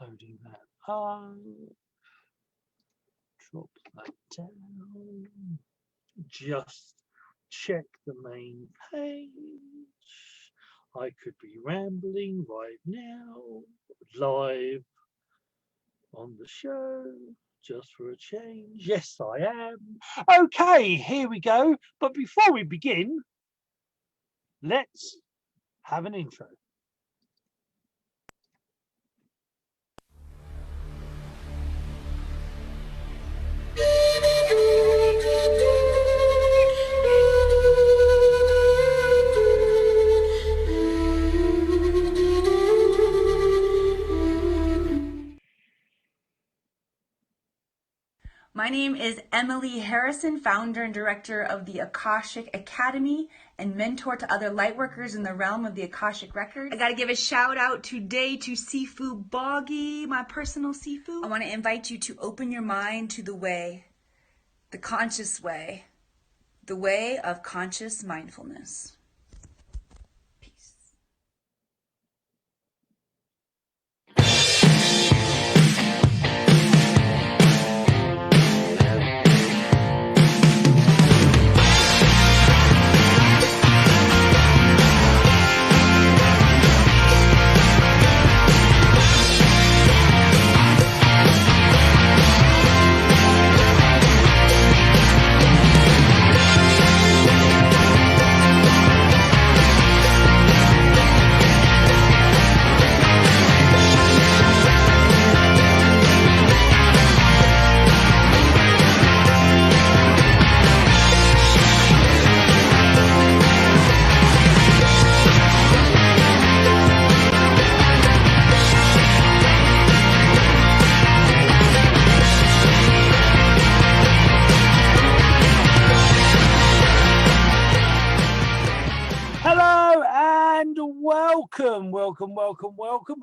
Loading that up. Drop that down. Just check the main page. I could be rambling right now, live on the show, just for a change. Yes, I am. Okay, here we go. But before we begin, let's have an intro. My name is Emily Harrison, founder and director of the Akashic Academy and mentor to other lightworkers in the realm of the Akashic Records. I gotta give a shout out today to Sifu Boggy, my personal Sifu. I wanna invite you to open your mind to the way, the conscious way, the way of conscious mindfulness.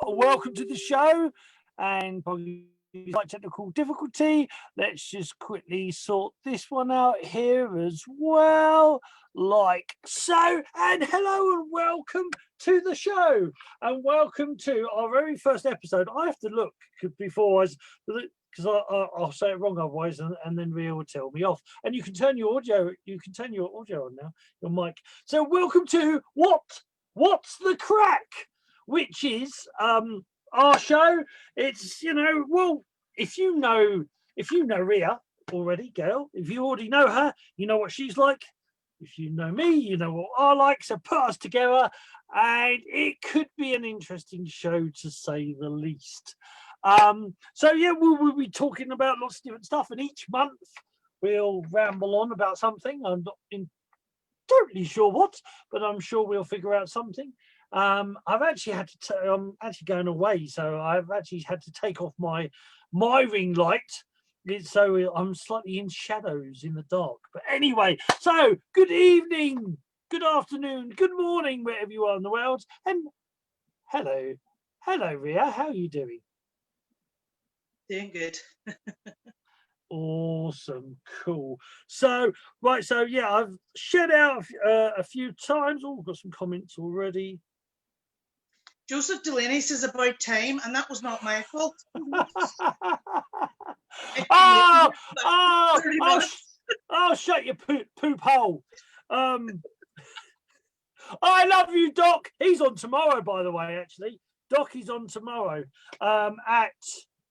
Welcome to the show. And probably slight technical difficulty. Let's just quickly sort this one out here as well, like so. And hello and welcome to the show, and welcome to our very first episode. I have to look before because I'll say it wrong otherwise, and then Rhea will tell me off. And you can turn your audio. You can turn your audio on now, your mic. So welcome to what's the crack, which is our show. It's, well, if you know Rhea already, girl, if you already know her, you know what she's like. If you know me, you know what I like. So put us together, and it could be an interesting show, to say the least. So yeah, we'll be talking about lots of different stuff, and each month we'll ramble on about something. I'm not totally sure what, but I'm sure we'll figure out something. I've actually had to. I'm actually going away, so I've actually had to take off my ring light, so I'm slightly in shadows in the dark. But anyway, so good evening, good afternoon, good morning, wherever you are in the world, and hello, Rhea. How are you doing? Doing good. Awesome, cool. So right, so yeah, I've shared out a few times. Oh, we've got some comments already. Joseph Delaney says about time, and that was not my fault. Shut your poop hole. I love you, Doc. He's on tomorrow, by the way, actually. Doc is on tomorrow at,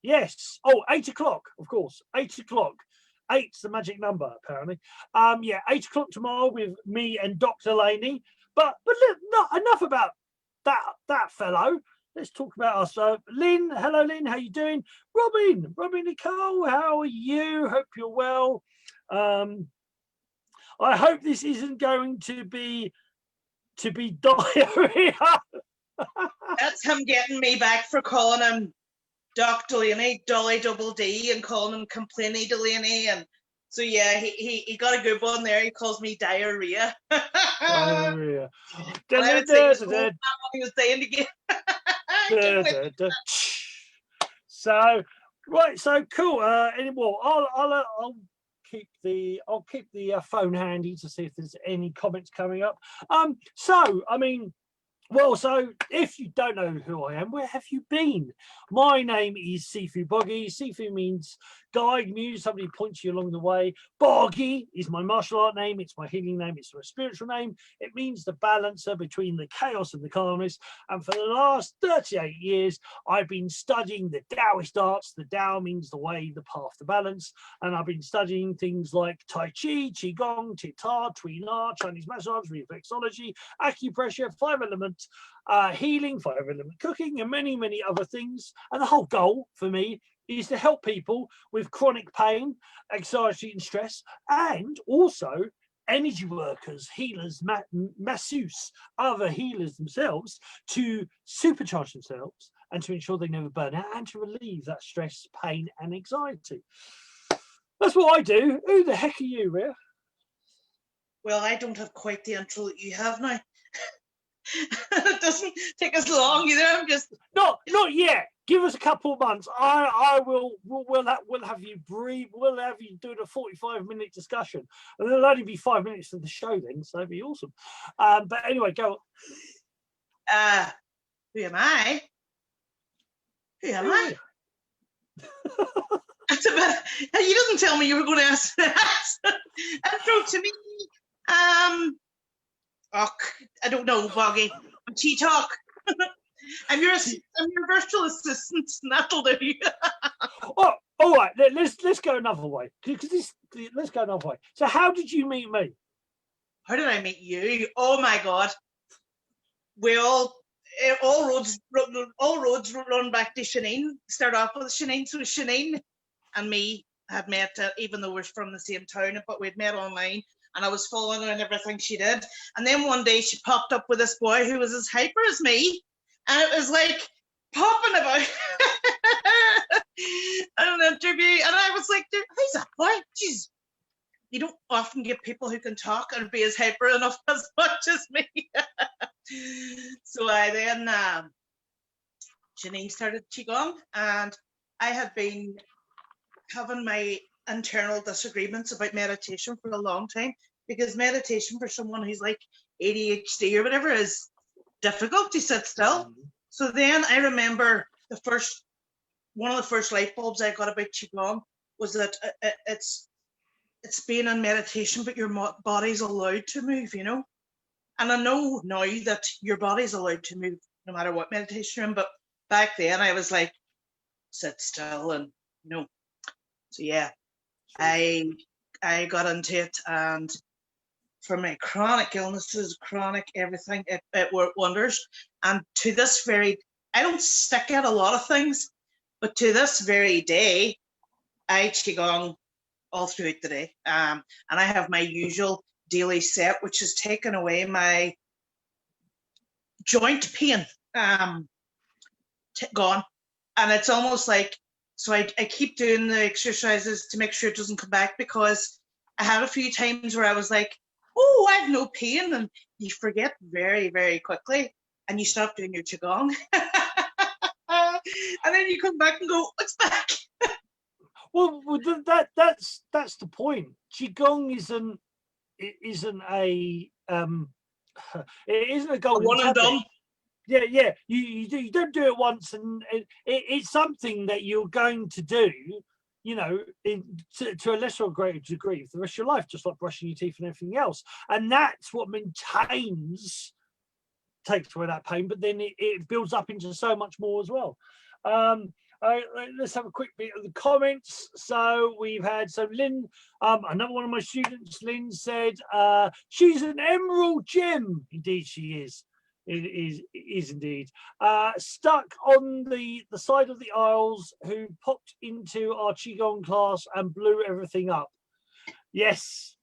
yes, 8 o'clock, of course, 8 o'clock. 8's the magic number, apparently. 8 o'clock tomorrow with me and Dr. Delaney. But look, not enough about that fellow. Let's talk about us. Lynn, hello Lynn, how you doing? Robin Nicole, how are you? Hope you're well. I hope this isn't going to be diarrhea. That's him getting me back for calling him Doc Delaney, Dolly Double D, and calling him Complainy Delaney. And so yeah, he got a good one there. He calls me diarrhea. Diarrhea. He was saying again. So right, so cool. Anymore, I'll keep the phone handy to see if there's any comments coming up. So I mean, Well, so if you don't know who I am, where have you been? My name is Sifu Boggy. Sifu means guide, muse, somebody points you along the way. Boggy is my martial art name. It's my healing name. It's my spiritual name. It means the balancer between the chaos and the calmness. And for the last 38 years, I've been studying the Taoist arts. The Tao means the way, the path, the balance. And I've been studying things like Tai Chi, Qigong, Tita, Tui Na, Chinese massage, reflexology, acupressure, 5-element healing, 5-element cooking, and many, many other things. And the whole goal for me is to help people with chronic pain, anxiety, and stress, and also energy workers, healers, masseuse, other healers themselves, to supercharge themselves and to ensure they never burn out and to relieve that stress, pain, and anxiety. That's what I do. Who the heck are you, Rhea? Well, I don't have quite the intro that you have now. It doesn't take us long either. I'm just not yet. Give us a couple of months. We'll have you breathe. We'll have you do a 45-minute discussion, and there'll only be 5 minutes of the show then, so that'd be awesome. But anyway, go on. Who am I? Who am I? That's about. You didn't tell me you were going to ask that. Intro to me. Oh, I don't know, Boggy. I'm T-Talk. I'm your virtual assistant, and that'll do. Oh, all right. Let's go another way. Let's go another way. So, how did you meet me? How did I meet you? Oh my God! We all roads run back to Shanine. Start off with Shanine, so Shanine and me had met, even though we're from the same town, but we'd met online. And I was following her and everything she did. And then one day she popped up with this boy who was as hyper as me. And it was like popping about an interview. And I was like, who's that boy? Jeez. You don't often get people who can talk and be as hyper enough as much as me. So I then, Janine started Qigong. And I had been having my internal disagreements about meditation for a long time, because meditation for someone who's like ADHD or whatever is difficult to sit still. So then I remember one of the first light bulbs I got about Qigong was that it's being in meditation, but your body's allowed to move, you know. And I know now that your body's allowed to move no matter what meditation you're in, but back then I was like, sit still and So yeah. I got into it, and for my chronic illnesses, chronic everything, it worked wonders. And to this I don't stick at a lot of things, but to this very day, I Qigong all throughout the day. And I have my usual daily set, which has taken away my joint pain, gone. And it's almost like, so I keep doing the exercises to make sure it doesn't come back, because I had a few times where I was like, oh, I have no pain. And you forget very, very quickly and you stop doing your Qigong. And then you come back and go, it's back. Well, that's the point. Qigong isn't a golden one and done. Yeah. You don't do it once, and it's something that you're going to do, to a lesser or greater degree for the rest of your life, just like brushing your teeth and everything else. And that's what takes away that pain, but then it builds up into so much more as well. Let's have a quick bit of the comments. So we've had Lynn, another one of my students, Lynn said, she's an emerald gem. Indeed she is. It is indeed. Stuck on the side of the aisles, who popped into our Qigong class and blew everything up. Yes.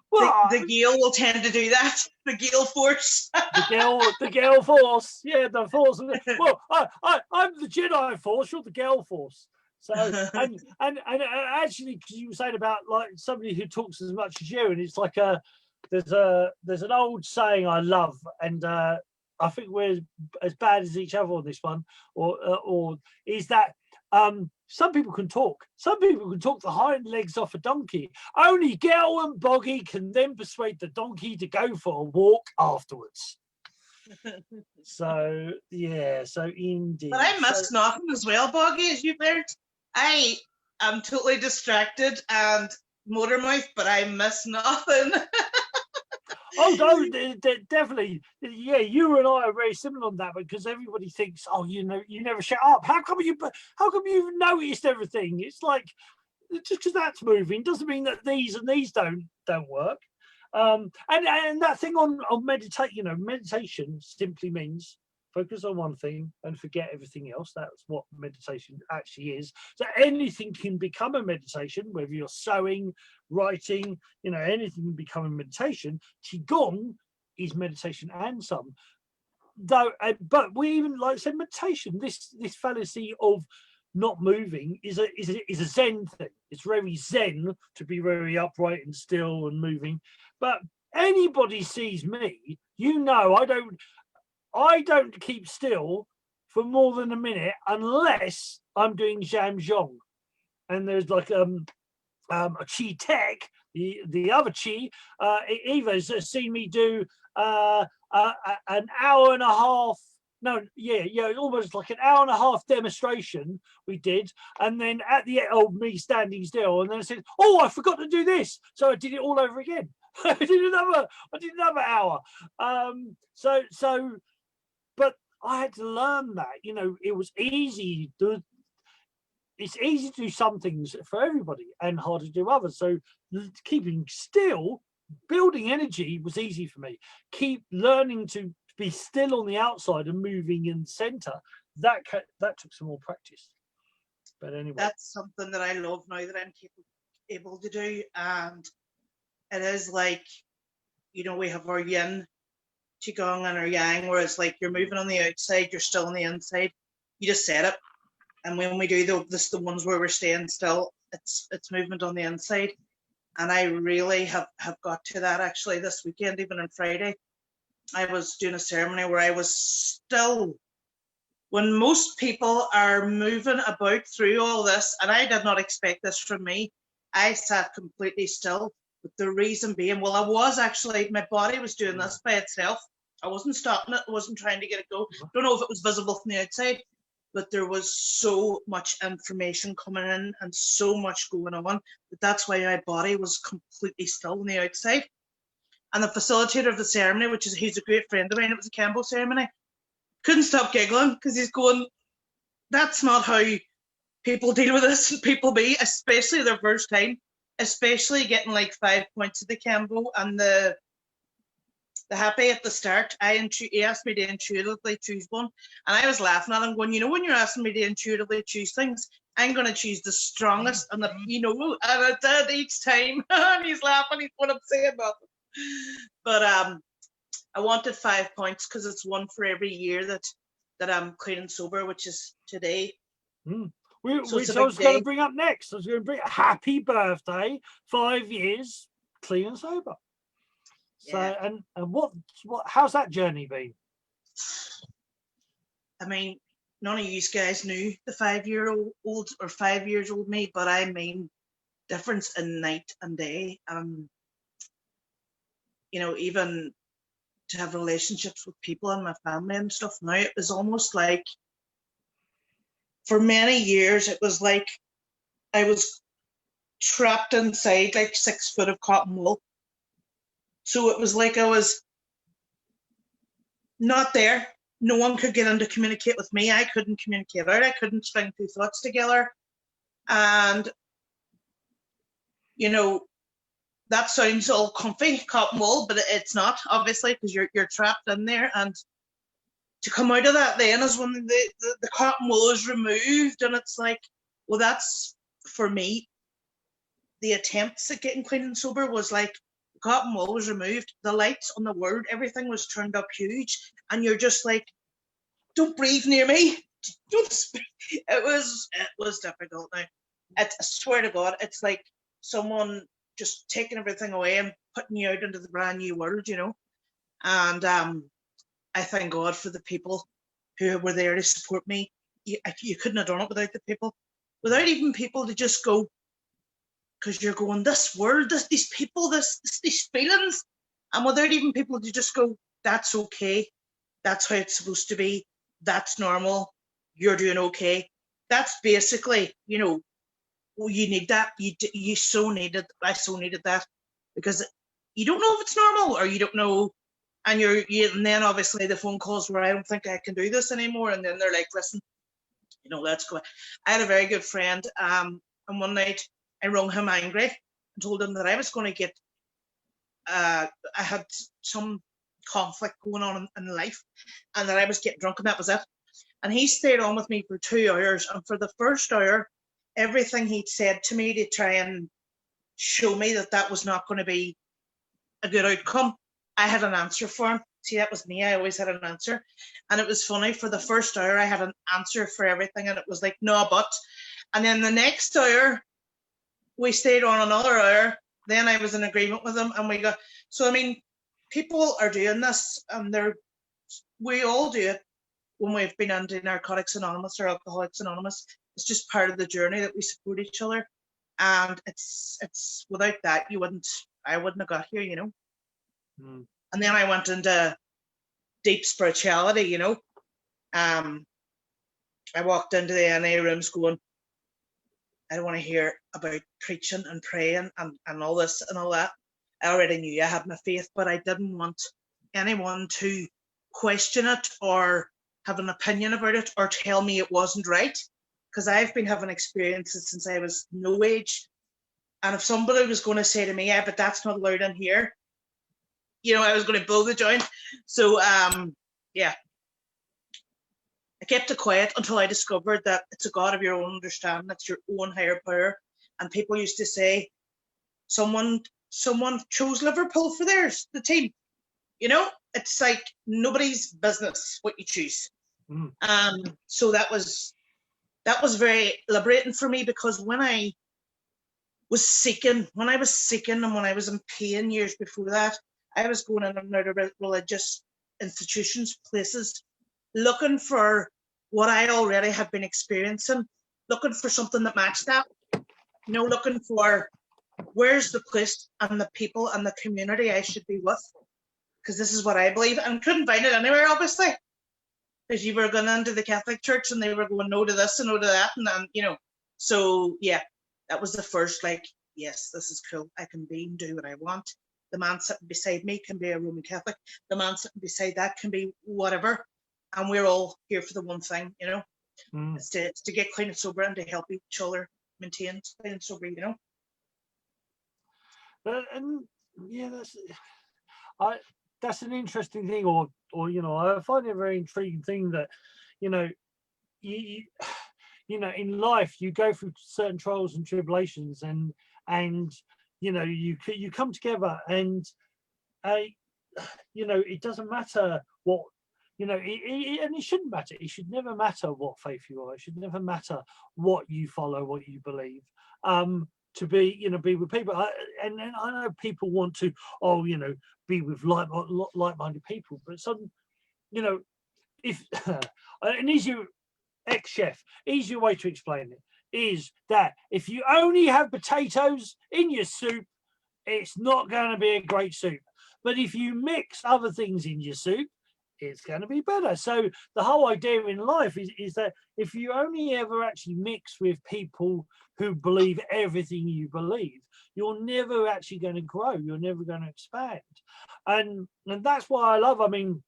Well, the Gale will tend to do that. The Gale force. the Gale force. Yeah, the force. Well, I'm the Jedi force. You're the Gale force. So and actually, because you were saying about like somebody who talks as much as you, and it's like there's an old saying I love, and I think we're as bad as each other on this one, or is that some people can talk. Some people can talk the hind legs off a donkey. Only Gail and Boggy can then persuade the donkey to go for a walk afterwards. So yeah, so indeed. But I miss So, nothing as well, Boggy, as you've learned. I am totally distracted and motor mouth, but I miss nothing. oh no, definitely. Yeah, you and I are very similar on that because everybody thinks, oh, you know, you never shut up. How come you've noticed everything? It's like just because that's moving doesn't mean that these and these don't work. And that thing on meditate, you know, meditation simply means focus on one thing and forget everything else. That's what meditation actually is. So anything can become a meditation, whether you're sewing, writing, you know, anything can become a meditation. Qigong is meditation and some. Though, but we even like said meditation. This fallacy of not moving is a Zen thing. It's very Zen to be very upright and still and moving. But anybody sees me, you know, I don't keep still for more than a minute unless I'm doing Zhang. And there's like a Chi Tech, the other Chi, Eva's seen me do an hour and a half. No, yeah, almost like an hour and a half demonstration we did, and then at the end, oh, me standing still, and then I said, "Oh, I forgot to do this," so I did it all over again. I did another hour. So, but I had to learn that. You know, it was easy to it's easy to do some things for everybody and hard to do others. So keeping still, building energy was easy for me. Keep learning to be still on the outside and moving in the center. That took some more practice. But anyway, that's something that I love now that I'm able to do, and it is like, you know, we have our yin qigong and our yang, where it's like you're moving on the outside, you're still on the inside. You just said it. And when we do the ones where we're staying still, it's movement on the inside. And I really have got to that actually this weekend, even on Friday. I was doing a ceremony where I was still. When most people are moving about through all this, and I did not expect this from me, I sat completely still. But the reason being, well, I was actually, my body was doing this by itself. I wasn't stopping it. I wasn't trying to get it go. Don't know if it was visible from the outside, but there was so much information coming in and so much going on that that's why my body was completely still on the outside. And the facilitator of the ceremony, he's a great friend of mine, it was a Kambo ceremony, couldn't stop giggling because he's going, that's not how people deal with this. People be, especially their first time, especially getting like 5 points of the Kambo and the happy at the start. He asked me to intuitively choose one, and I was laughing at him going, you know, when you're asking me to intuitively choose things, I'm going to choose the strongest and the, you know, and I did each time. And he's laughing, he's what I'm saying nothing. But I wanted 5 points because it's one for every year that I'm clean and sober, which is today. Which I was going to bring up next. I was going to bring happy birthday, 5 years clean and sober. So, yeah. And what how's that journey been? I mean, none of you guys knew the 5-year-old or 5 years old me, but I mean, difference in night and day. You know, even to have relationships with people and my family and stuff. Now it was almost like, for many years, it was like I was trapped inside like 6 foot of cotton wool. So it was like I was not there. No one could get in to communicate with me. I couldn't communicate out. I couldn't string 2 thoughts together. And, you know, that sounds all comfy, cotton wool, but it's not, obviously, because you're trapped in there. And to come out of that then is when the cotton wool is removed, and it's like, well, that's, for me, the attempts at getting clean and sober was like, the cotton wool was removed, the lights on the world, everything was turned up huge, and you're just like, don't breathe near me, don't speak. It was difficult now. I swear to God, it's like someone just taking everything away and putting you out into the brand new world, you know. And I thank God for the people who were there to support me. You couldn't have done it without the people. Without even people to just go, because you're going, this world, these people, these feelings. And without even people to just go, that's okay. That's how it's supposed to be. That's normal. You're doing okay. That's basically, you know, you need that. You so needed. I so needed that, because you don't know if it's normal, or you don't know, and and then obviously the phone calls where I don't think I can do this anymore, and then they're like, listen, you know, let's go. I had a very good friend, and one night I rang him angry and told him that I was going to get. I had some conflict going on in life, and that I was getting drunk, and that was it. And he stayed on with me for 2 hours, and for the first hour, everything he'd said to me to try and show me that that was not going to be a good outcome, I had an answer for him. See, that was me. I always had an answer. And it was funny, for the first hour, I had an answer for everything, and it was like, no, but. And then the next hour, we stayed on another hour. Then I was in agreement with him, and we got. So, I mean, people are doing this, and we all do it when we've been into Narcotics Anonymous or Alcoholics Anonymous. It's just part of the journey that we support each other. And it's without that, I wouldn't have got here, you know. Mm. And then I went into deep spirituality, you know. I walked into the NA rooms going, I don't want to hear about preaching and praying and all this and all that. I already knew I had my faith, but I didn't want anyone to question it or have an opinion about it or tell me it wasn't right, because I've been having experiences since I was no age. And if somebody was going to say to me, yeah, but that's not allowed in here, you know, I was going to blow the joint. So, yeah, I kept it quiet until I discovered that it's a God of your own understanding. It's your own higher power. And people used to say, someone chose Liverpool for theirs, the team. You know, it's like nobody's business what you choose. Mm. So that was very liberating for me, because when I was seeking, and when I was in pain years before that, I was going in and out of religious institutions, places, looking for what I already had been experiencing, looking for something that matched that, you know, looking for where's the place and the people and the community I should be with, because this is what I believe, and couldn't find it anywhere, obviously, because you were going into the Catholic Church and they were going no to this and no to that, and then, you know, so yeah, that was the first, like, yes, this is cool. I can be and do what I want. The man sitting beside me can be a Roman Catholic. The man sitting beside that can be whatever, and we're all here for the one thing, you know. It's to get clean and sober and to help each other maintain clean and sober, you know. And yeah, that's an interesting thing, or you know, I find it a very intriguing thing that, you know, you know, in life you go through certain trials and tribulations, and you know, you come together, and you know, it doesn't matter what, you know, and it shouldn't matter. It should never matter what faith you are. It should never matter what you follow, what you believe. To be, you know, be with people, and I know people want to, oh, you know, be with like-minded people, but some, you know, if an easier easier way to explain it is that if you only have potatoes in your soup, it's not going to be a great soup. But if you mix other things in your soup, it's going to be better. So the whole idea in life is that if you only ever actually mix with people who believe everything you believe, you're never actually going to grow. You're never going to expand. And that's why I love, I mean,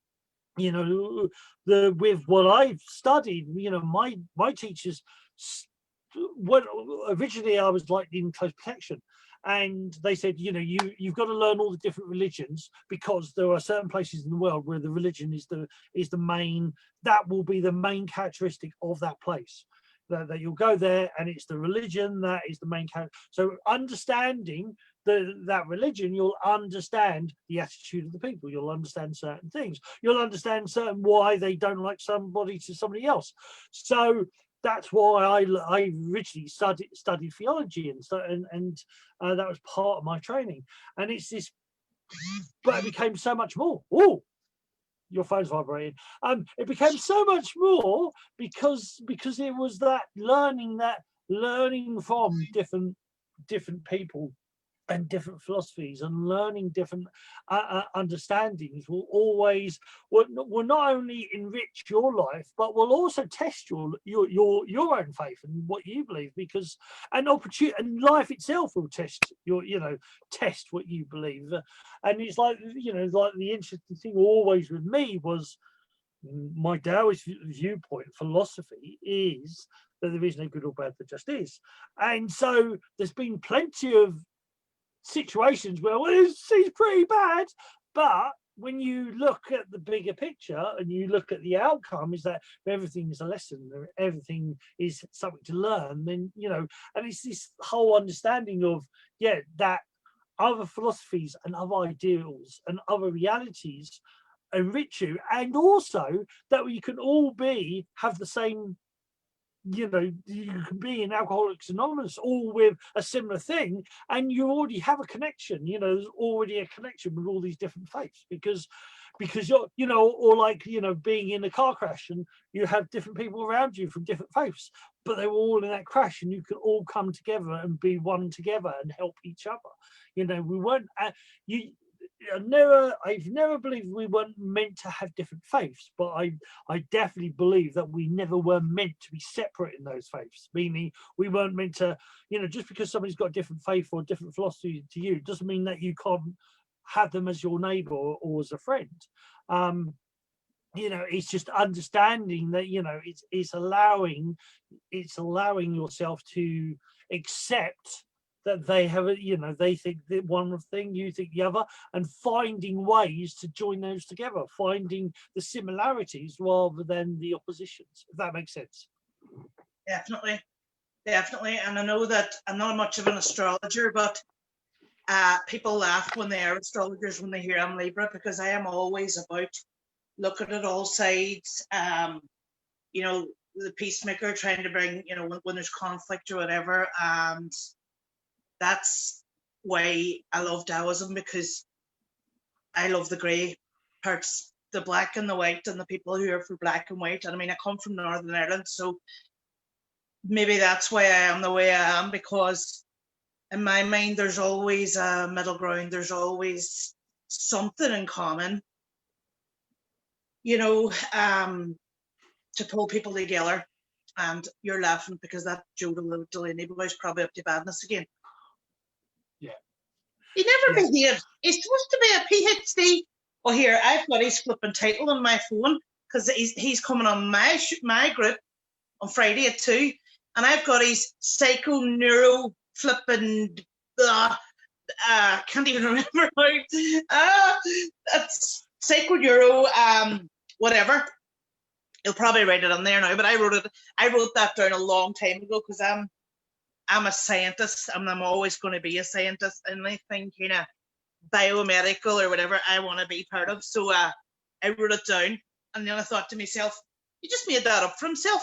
you know, with what I've studied, you know, my teachers, what originally I was like in close protection, and they said, you know, you've got to learn all the different religions, because there are certain places in the world where the religion is the main, that will be the main characteristic of that place, that you'll go there and it's the religion that is the main character. So understanding that religion, you'll understand the attitude of the people, you'll understand certain things, you'll understand certain why they don't like somebody to somebody else. So that's why I originally studied theology, and that was part of my training. And it's this, but it became so much more. Oh, your phone's vibrating. It became so much more because it was that learning from different people, and different philosophies and learning different understandings will not only enrich your life, but will also test your own faith and what you believe, because an opportunity and life itself will test test what you believe. And it's like, like the interesting thing always with me was my Taoist viewpoint. Philosophy is that there is no good or bad, there just is. And so there's been plenty of situations where, well, it seems pretty bad, but when you look at the bigger picture and you look at the outcome, is that everything is a lesson, everything is something to learn, then and it's this whole understanding of that other philosophies and other ideals and other realities enrich you, and also that we can all have the same, you can be in Alcoholics Anonymous all with a similar thing, and you already have a connection. There's already a connection with all these different faiths, because you're or like being in a car crash and you have different people around you from different faiths, but they were all in that crash, and you can all come together and be one together and help each other. We weren't I've never believed we weren't meant to have different faiths, but I definitely believe that we never were meant to be separate in those faiths, meaning we weren't meant to, just because somebody's got a different faith or a different philosophy to you doesn't mean that you can't have them as your neighbor or as a friend. It's just understanding that it's allowing yourself to accept that they have they think that one thing, you think the other, and finding ways to join those together, finding the similarities rather than the oppositions, if that makes sense. Definitely. And I know that I'm not much of an astrologer, but people laugh when they are astrologers when they hear I'm Libra, because I am always about looking at all sides, the peacemaker, trying to bring, when there's conflict or whatever. And that's why I love Taoism, because I love the grey parts, the black and the white, and the people who are for black and white. And I mean, I come from Northern Ireland, so maybe that's why I am the way I am, because in my mind there's always a middle ground, there's always something in common, to pull people together. And you're laughing because that Joe Delaney boy is probably up to badness again. Yeah. He never behaved. He's supposed to be a PhD. Oh, here, I've got his flipping title on my phone, because he's coming on my group on Friday at 2, and I've got his psycho-neuro flipping, can't even remember how, that's psycho-neuro, whatever. He'll probably write it on there now, but I wrote that down a long time ago, because I'm a scientist, and I'm always going to be a scientist, and anything kind of biomedical or whatever I want to be part of. So I wrote it down, and then I thought to myself, he just made that up for himself.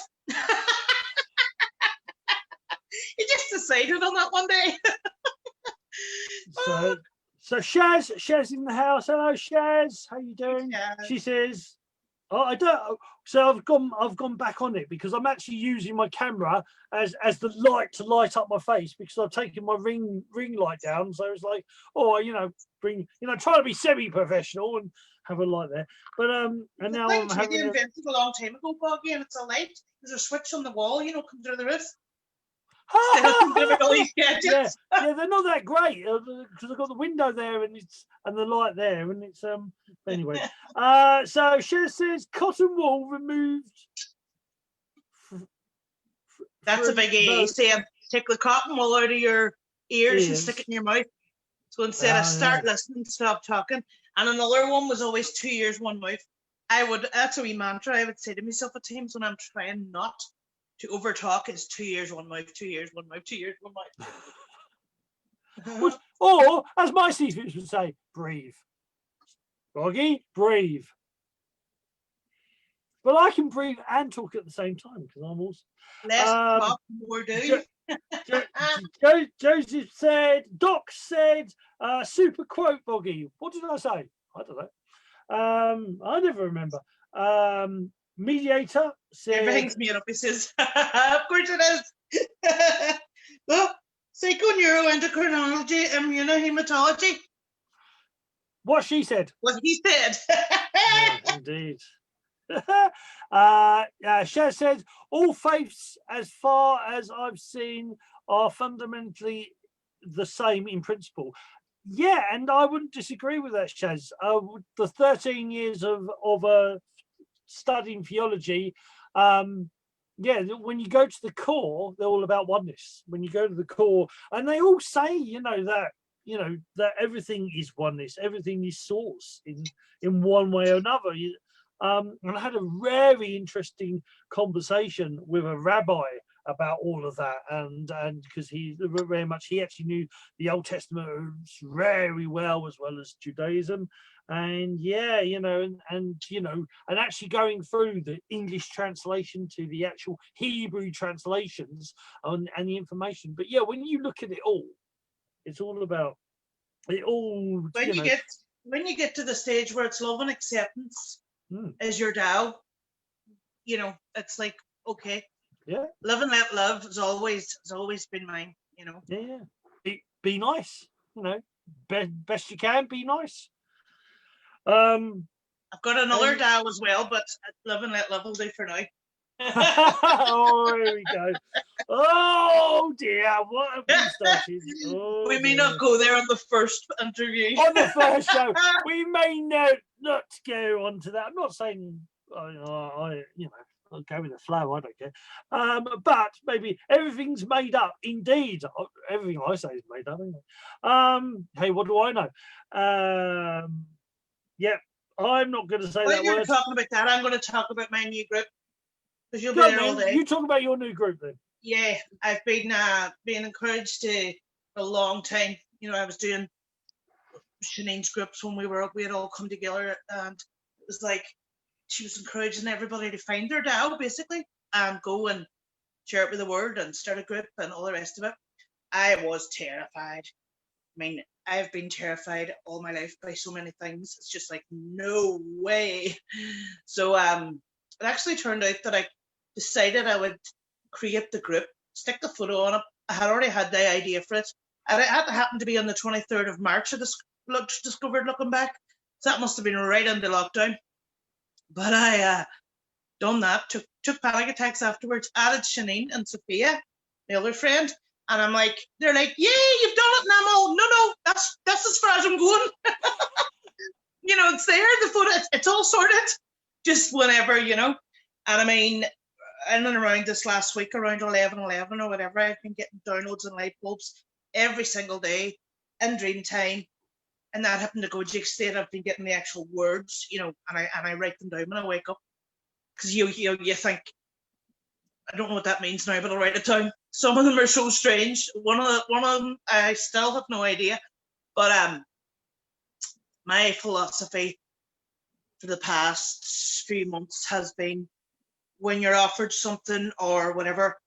He just decided on that one day. So Shaz in the house. Hello, Shaz. How you doing? She says, "Oh, I don't." So I've gone back on it, because I'm actually using my camera as the light to light up my face, because I've taken my ring light down. So it's like, try to be semi-professional and have a light there. But and now I'm having invented a long time ago, Boggy, and it's a light. There's a switch on the wall, comes through the roof. Yeah, they're not that great, because I've got the window there and the light there, and it's anyway. So she says cotton wool removed. That's a big A. Saying take the cotton wool out of your ears and stick it in your mouth. So instead of start listening, stop talking. And another one was always 2 ears, one mouth. That's a wee mantra I would say to myself at times when I'm trying not to overtalk. Is 2 ears, one mouth, 2 ears, one mouth, 2 ears, one mouth. Or, as my Steve would say, breathe. Boggy, breathe. But I can breathe and talk at the same time, because I'm also... Less talk, more do. Joseph said, Doc said, super quote, Boggy. What did I say? I don't know. I never remember. Mediator said... Everything's made up, he says. Of course it is. Look, Psychoneuroendocrinology, immunohematology. What she said. What he said. Yeah, indeed. Cher said, all faiths, as far as I've seen, are fundamentally the same in principle. Yeah, and I wouldn't disagree with that, Shaz. The 13 years of studying theology, yeah, when you go to the core, they're all about oneness. When you go to the core, and they all say, that everything is oneness, everything is source in one way or another. And I had a very interesting conversation with a rabbi about all of that, and because he actually knew the Old Testament very well as Judaism, and yeah, and actually going through the English translation to the actual Hebrew translations and the information. But yeah, when you look at it all, it's all about it all. When you get to the stage where it's love and acceptance is your Tao, it's like, okay, yeah, live and let love has always been mine. Yeah. Be nice. Best you can. Be nice. I've got another Tao as well, but live and let love will do for now. Oh, here we go. Oh dear, what have we started? Oh, we may not go there on the first interview. On the first show, we may not go on to that. I'm not saying I'll go with the flow. I don't care. But maybe everything's made up. Indeed, everything I say is made up. Hey, what do I know? Yeah, I'm not going to say that you're word. Talking about that, I'm going to talk about my new group. Because you'll be there all day. You talk about your new group then. Yeah, I've been encouraged to for a long time. I was doing Shanine's groups when we had all come together, and it was like she was encouraging everybody to find their Tao basically and go and share it with the world and start a group and all the rest of it. I was terrified. I mean, I've been terrified all my life by so many things. It's just like, no way. So it actually turned out that I decided I would create the group, stick the photo on it. I had already had the idea for it. And it happened to be on the 23rd of March, I discovered looking back. So that must have been right under lockdown. But I done that, took panic attacks afterwards, added Shanine and Sophia, the other friend. And I'm like, they're like, yay, you've done it. And I'm all, no, that's as far as I'm going. It's there, the photo, it's all sorted. Just whenever, And I mean, in and around this last week, around 11:11 or whatever, I've been getting downloads and light bulbs every single day in dream time. And that happened to go to state. I've been getting the actual words, and I write them down when I wake up. Because you think, I don't know what that means now, but I'll write it down. Some of them are so strange. One of them I still have no idea. But my philosophy for the past few months has been, when you're offered something or whatever,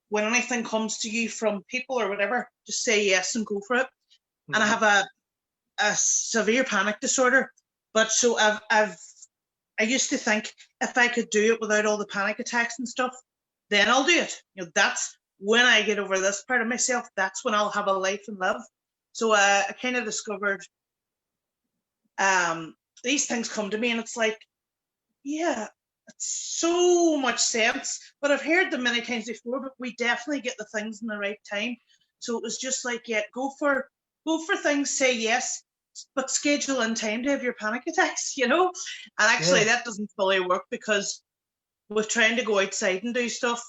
when anything comes to you from people or whatever, just say yes and go for it. Mm-hmm. And I have a severe panic disorder, but so I used to think if I could do it without all the panic attacks and stuff, then I'll do it. That's when I get over this part of myself. That's when I'll have a life and love. So I kind of discovered these things come to me, and it's like, yeah, it's so much sense. But I've heard them many times before. But we definitely get the things in the right time. So it was just like, yeah, go for things. Say yes. But schedule in time to have your panic attacks, And actually, that doesn't fully work, because with trying to go outside and do stuff,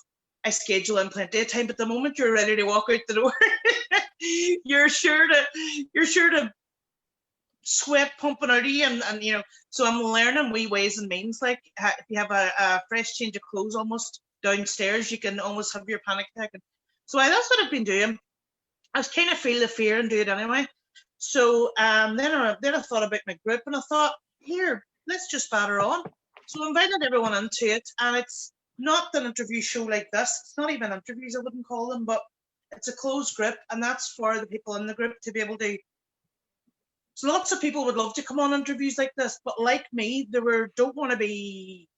I schedule in plenty of time. But the moment you're ready to walk out the door, you're sure to sweat pumping out of you, and So I'm learning wee ways and means. Like if you have a fresh change of clothes almost downstairs, you can almost have your panic attack. So that's what I've been doing. I was kind of feel the fear and do it anyway. So then I thought about my group, and I thought, here, let's just batter on. So I invited everyone into it, and it's not an interview show like this. It's not even interviews, I wouldn't call them, but it's a closed group, and that's for the people in the group to be able to. So lots of people would love to come on interviews like this, but like me, don't want to be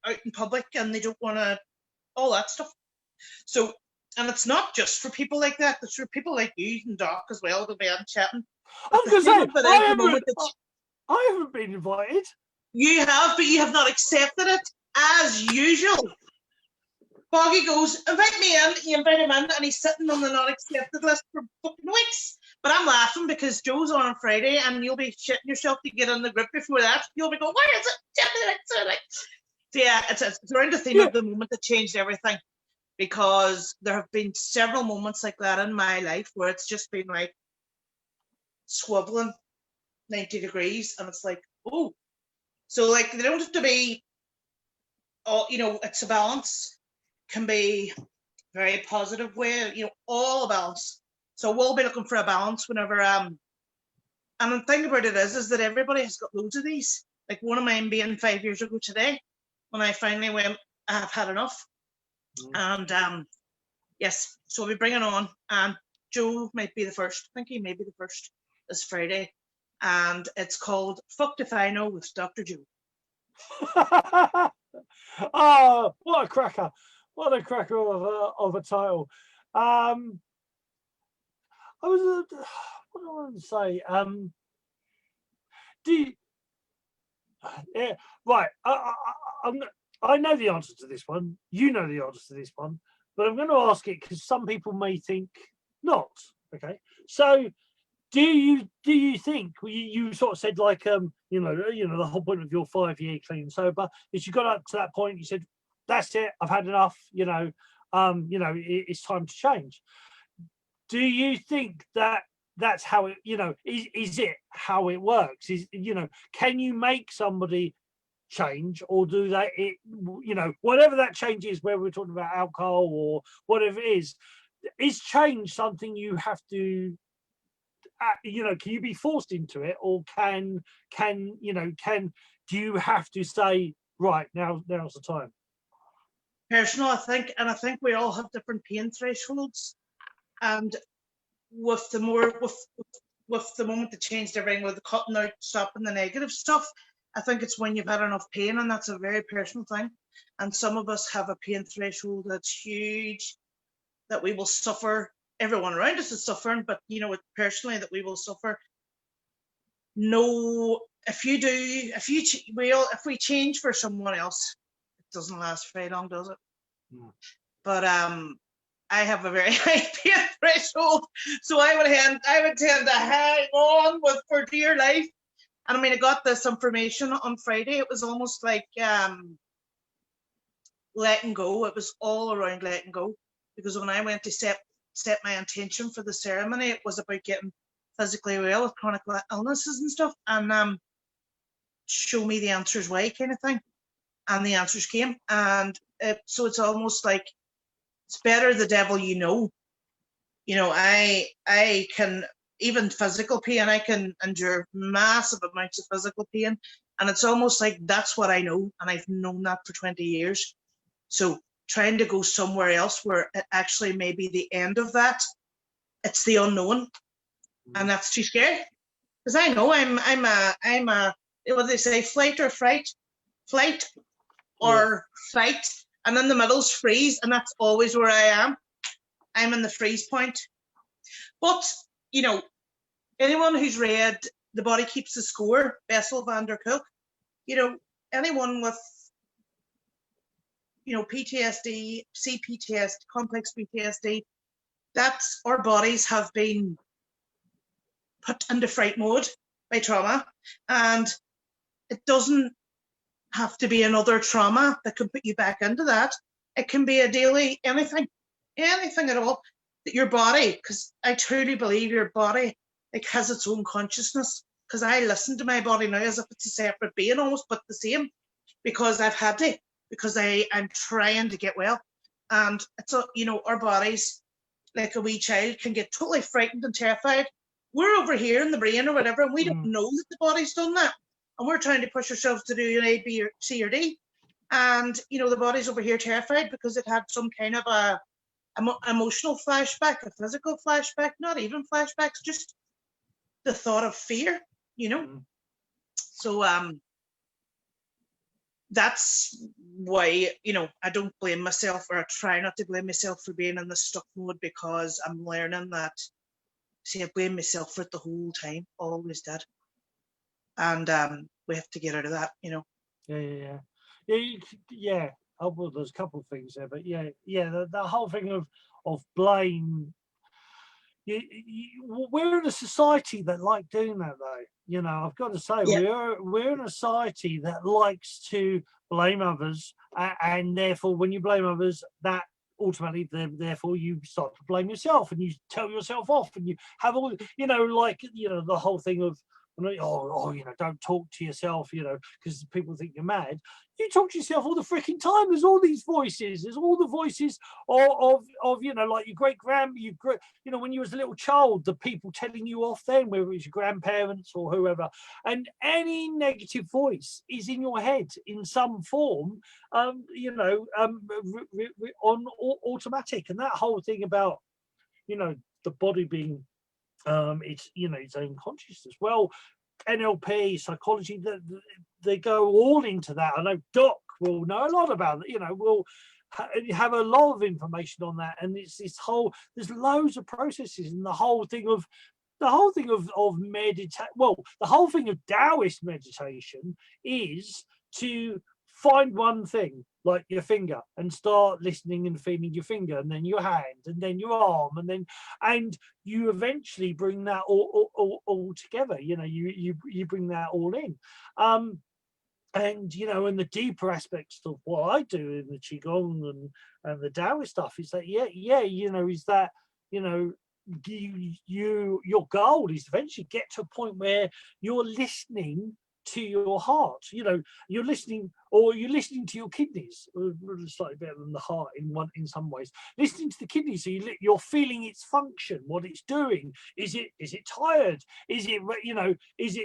out in public, and they don't want to all that stuff. So And it's not just for people like that. It's for people like you and Doc as well to be on chatting. I was going to say, I haven't been invited. You have, but you have not accepted it as usual. Boggy goes, invite me in. You invite him in, and he's sitting on the not accepted list for fucking weeks. But I'm laughing because Joe's on Friday, and you'll be shitting yourself to get in the group before that. You'll be going, where is it? So yeah, it's around the theme of the moment that changed everything. Because there have been several moments like that in my life where it's just been like swiveling 90 degrees, and it's like, oh. So like they don't have to be, it's a balance. Can be very positive way, all a balance. So we'll be looking for a balance whenever and the thing about it is that everybody has got loads of these. Like one of mine being 5 years ago today, when I finally went, I've had enough. And yes, so we'll be bringing on, and Joe might be the first. I think he may be the first this Friday, and it's called Fucked If I Know with Dr. Joe. Oh, what a cracker! What a cracker of a title. I was what do I want to say? Yeah, right. I know the answer to this one. You know the answer to this one, but I'm going to ask it because some people may think not. Okay, so do you think you sort of said like the whole point of your 5-year clean and sober is you got up to that point, you said that's it, I've had enough, it's time to change. Do you think that that's how it, is it how it works? Can you make somebody change, or do they, whatever that change is, whether we're talking about alcohol or whatever it is change something you have to, can you be forced into it, or do you have to say, right, now's the time? Personal, I think we all have different pain thresholds, and with the moment that changed everything, with the cutting out, stopping the negative stuff, I think it's when you've had enough pain, and that's a very personal thing. And some of us have a pain threshold that's huge, that we will suffer. Everyone around us is suffering, but personally, that we will suffer. No, if we change for someone else, it doesn't last very long, does it? No. But I have a very high pain threshold, so I would tend to hang on for dear life. And I mean, I got this information on Friday. It was almost like letting go. It was all around letting go, because when I went to set my intention for the ceremony, it was about getting physically well with chronic illnesses and stuff, and show me the answers why, kind of thing. And the answers came, and so it's almost like it's better the devil you know. I can, even physical pain, I can endure massive amounts of physical pain, and it's almost like that's what I know, and I've known that for 20 years. So trying to go somewhere else where it actually may be the end of that, it's the unknown, and that's too scary. Because I know I'm a what do they say, flight or fight, or fight, and in the middle's freeze, and that's always where I am. I'm in the freeze point. But anyone who's read The Body Keeps the Score, Bessel van der Kolk, anyone with PTSD, CPTSD, complex PTSD, that's our bodies have been put into fright mode by trauma, and it doesn't have to be another trauma that can put you back into that. It can be a daily anything at all. That your body, because I truly believe your body has its own consciousness. Because I listen to my body now as if it's a separate being almost, but the same, because I've had to, because I'm trying to get well. And it's our bodies, like a wee child, can get totally frightened and terrified. We're over here in the brain or whatever, and we don't know that the body's done that. And we're trying to push ourselves to do an A, B, or C, or D. And, the body's over here terrified because it had some kind of a emotional flashback, a physical flashback, not even flashbacks, just the thought of fear, So that's why, you know, I don't blame myself, or I try not to blame myself for being in the stuck mode, because I'm learning that, see, I blame myself for it the whole time, always did. And we have to get out of that, you know. Yeah. Oh, well, there's a couple of things there, but the whole thing of blame. We're in a society that like doing that, though. You know, I've got to say, we're in a society that likes to blame others, and therefore, when you blame others, that automatically, therefore, you start to blame yourself, and you tell yourself off, and you have all, you know, like, you know, the whole thing of, you know, don't talk to yourself, you know, because people think you're mad. You talk to yourself all the freaking time. There's all these voices. There's all the voices of you know, like your you know, when you was a little child, the people telling you off then, whether it's your grandparents or whoever, and any negative voice is in your head in some form, you know, on automatic. And that whole thing about, you know, the body being, it's, you know, its own consciousness. Well, NLP, psychology, they go all into that. I know Doc will know a lot about it, you know, will have a lot of information on that. And it's this whole, there's loads of processes, and the whole thing of meditation, well, the whole thing of Taoist meditation is to find one thing, like your finger, and start listening and feeling your finger, and then your hand, and then your arm, and you eventually bring that all together. You know, you bring that all in. And, you know, and the deeper aspects of what I do in the Qigong and the Taoist stuff is that, you know, is that, you know, your goal is to eventually get to a point where you're listening to your heart. You know, you're listening to your kidneys, slightly better than the heart in some ways. Listening to the kidneys, so you're feeling its function, what it's doing. Is it tired? Is it, you know, is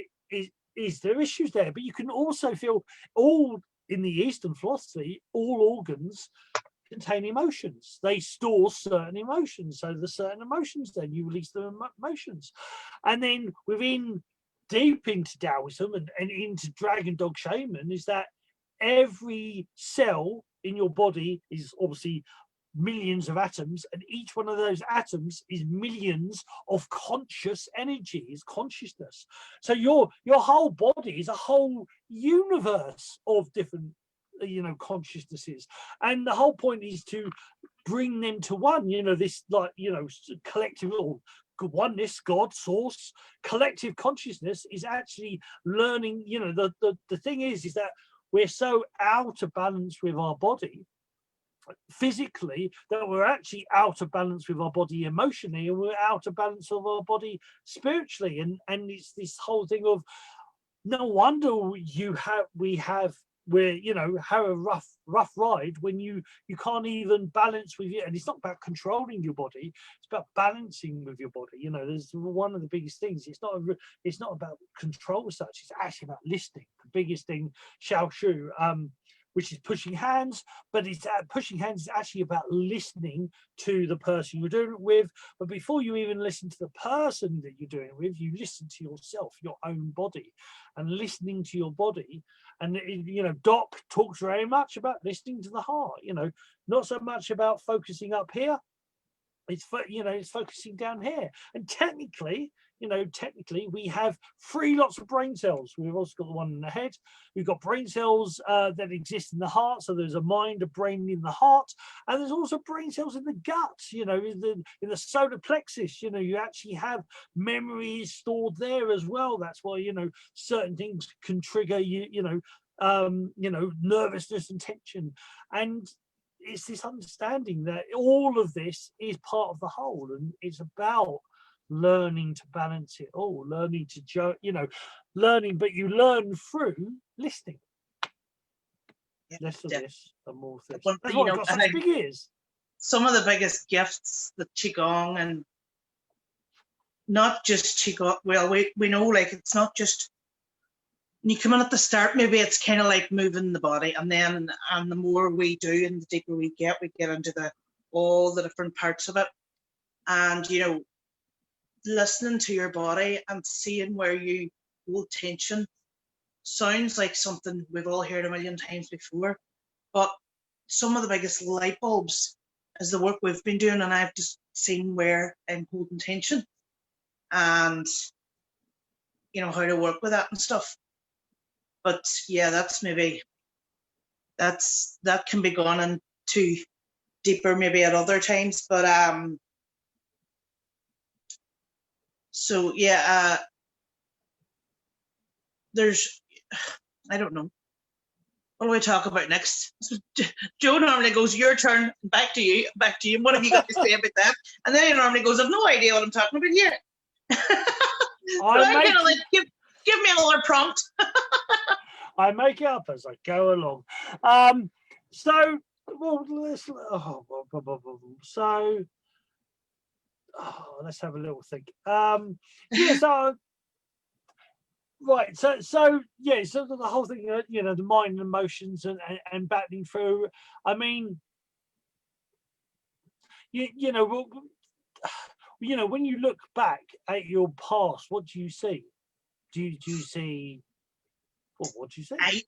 there issues there? But you can also feel, all in the Eastern philosophy, all organs contain emotions. They store certain emotions. So the certain emotions, then you release the emotions. And then within, deep into Taoism and into Dragon Dog Shaman, is that every cell in your body is obviously millions of atoms, and each one of those atoms is millions of conscious energy, is consciousness. So your whole body is a whole universe of different, you know, consciousnesses, and the whole point is to bring them to one, you know, this, like, you know, collective, or oneness, God, source, collective consciousness is actually learning. You know, the thing is that we're so out of balance with our body physically, that we're actually out of balance with our body emotionally, and we're out of balance with our body spiritually. And it's this whole thing of, no wonder we're, you know, have a rough ride when you can't even balance with you. And it's not about controlling your body, it's about balancing with your body. You know, there's one of the biggest things, it's not about control as such, it's actually about listening. The biggest thing, Xiao Shu, which is pushing hands, but it's pushing hands is actually about listening to the person you're doing it with. But before you even listen to the person that you're doing it with, you listen to yourself, your own body, and listening to your body. And, you know, Doc talks very much about listening to the heart, you know, not so much about focusing up here. It's, you know, it's focusing down here. And technically, you know, we have 3 lots of brain cells. We've also got the one in the head. We've got brain cells that exist in the heart. So there's a mind, a brain in the heart, and there's also brain cells in the gut. You know, in the solar plexus. You know, you actually have memories stored there as well. That's why, you know, certain things can trigger you know, nervousness and tension. And it's this understanding that all of this is part of the whole, and it's about learning to balance it all, learning to, you know, but you learn through listening. Less of this and more of this. That's why I've got such big ears. Some of the biggest gifts, the Qigong, and not just Qigong, well, we know, like, it's not just, when you come in at the start, maybe it's kind of like moving the body, and the more we do and the deeper we get into all the different parts of it. And, you know, listening to your body and seeing where you hold tension. sounds like something we've all heard a million times before, but some of the biggest light bulbs is the work we've been doing, and I've just seen where I'm holding tension and, you know, how to work with that and stuff. But yeah, that's maybe, that can be gone into deeper maybe at other times. But so yeah, there's, I don't know. What do we talk about next? Joe normally goes, your turn, back to you. What have you got to say about that? And then he normally goes, I've no idea what I'm talking about here. So I'm kind of like, give me another prompt. I make it up as I go along. So, well, let's have a little think. Yeah, so right, so yeah, so the whole thing, you know, the mind and emotions and battling through. I mean, you know, you know, when you look back at your past, what do you see? Do you see? Well, what do you see?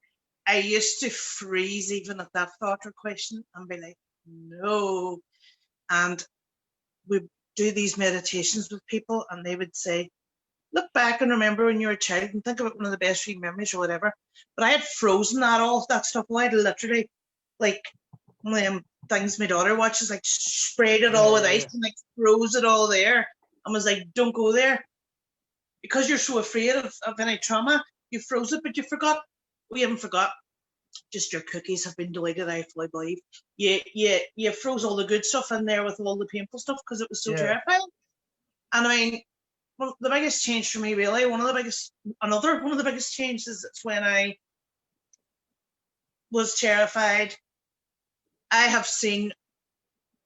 I used to freeze even at that thought or question and be like, no. And we do these meditations with people, and they would say, look back and remember when you were a child and think about one of the best free memories or whatever. But I had frozen all that stuff. Well, I'd literally, like, one of them things my daughter watches, like, sprayed it all with ice and like froze it all there and was like, don't go there. Because you're so afraid of any trauma, you froze it, but you forgot. We haven't forgot. Just your cookies have been deleted, I fully believe. You froze all the good stuff in there with all the painful stuff because it was so terrifying. And I mean, well, the biggest change for me, really, one of the biggest changes is when I was terrified. I have seen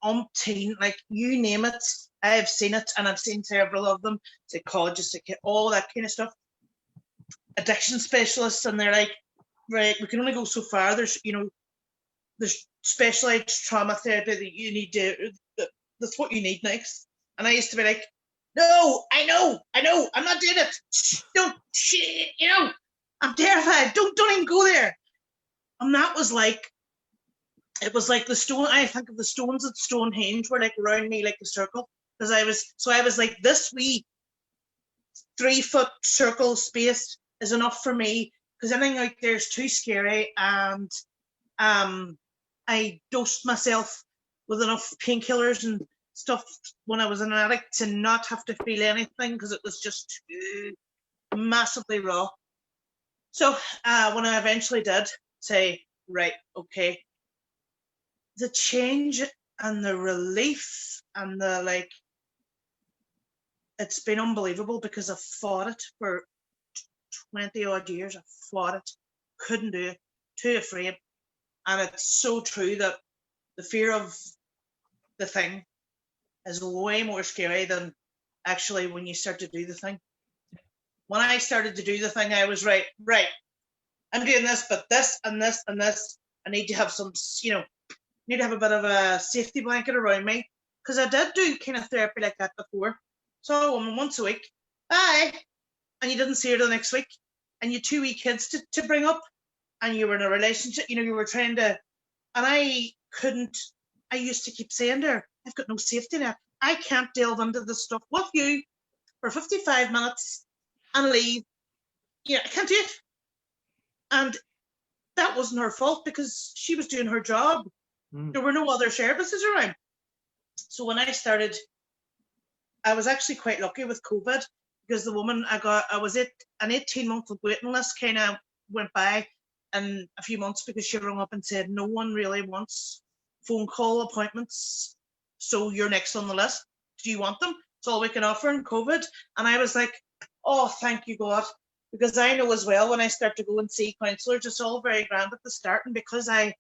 umpteen, like, you name it, I have seen it, and I've seen several of them, psychologists, all that kind of stuff, addiction specialists, and they're like, right, we can only go so far. There's, you know, there's specialized trauma therapy that you need to, that's what you need next. And I used to be like, no, I know, I'm not doing it. Don't, you know, I'm terrified. Don't even go there. And that was like, it was like the stone, I think of the stones at Stonehenge were like around me like a circle. Because I was like, this wee 3-foot circle space is enough for me, because anything out there is too scary. And I dosed myself with enough painkillers and stuff when I was an addict to not have to feel anything, because it was just too massively raw. So when I eventually did say, right, okay, the change and the relief and the, like, it's been unbelievable, because I've fought it for 20 odd years. I fought it, couldn't do it, too afraid. And it's so true that the fear of the thing is way more scary than actually when you start to do the thing. When I started to do the thing, I was right, I'm doing this, but this and this and this, I need to have some, you know, need to have a bit of a safety blanket around me, because I did do kind of therapy like that before. So a woman once a week, bye, and you didn't see her the next week, and you 2 wee kids to bring up, and you were in a relationship, you know, you were trying to, and I used to keep saying to her, I've got no safety net. I can't delve into this stuff with you for 55 minutes and leave. Yeah, I can't do it. And that wasn't her fault, because she was doing her job. There were no other services around. So when I started, I was actually quite lucky with COVID, because the woman I was an 18-month waiting list kind of went by in a few months, because she rung up and said, no one really wants phone call appointments, so you're next on the list. Do you want them? It's all we can offer in COVID. And I was like, oh, thank you, God. Because I know as well, when I start to go and see counsellors, it's all very grand at the start. And because I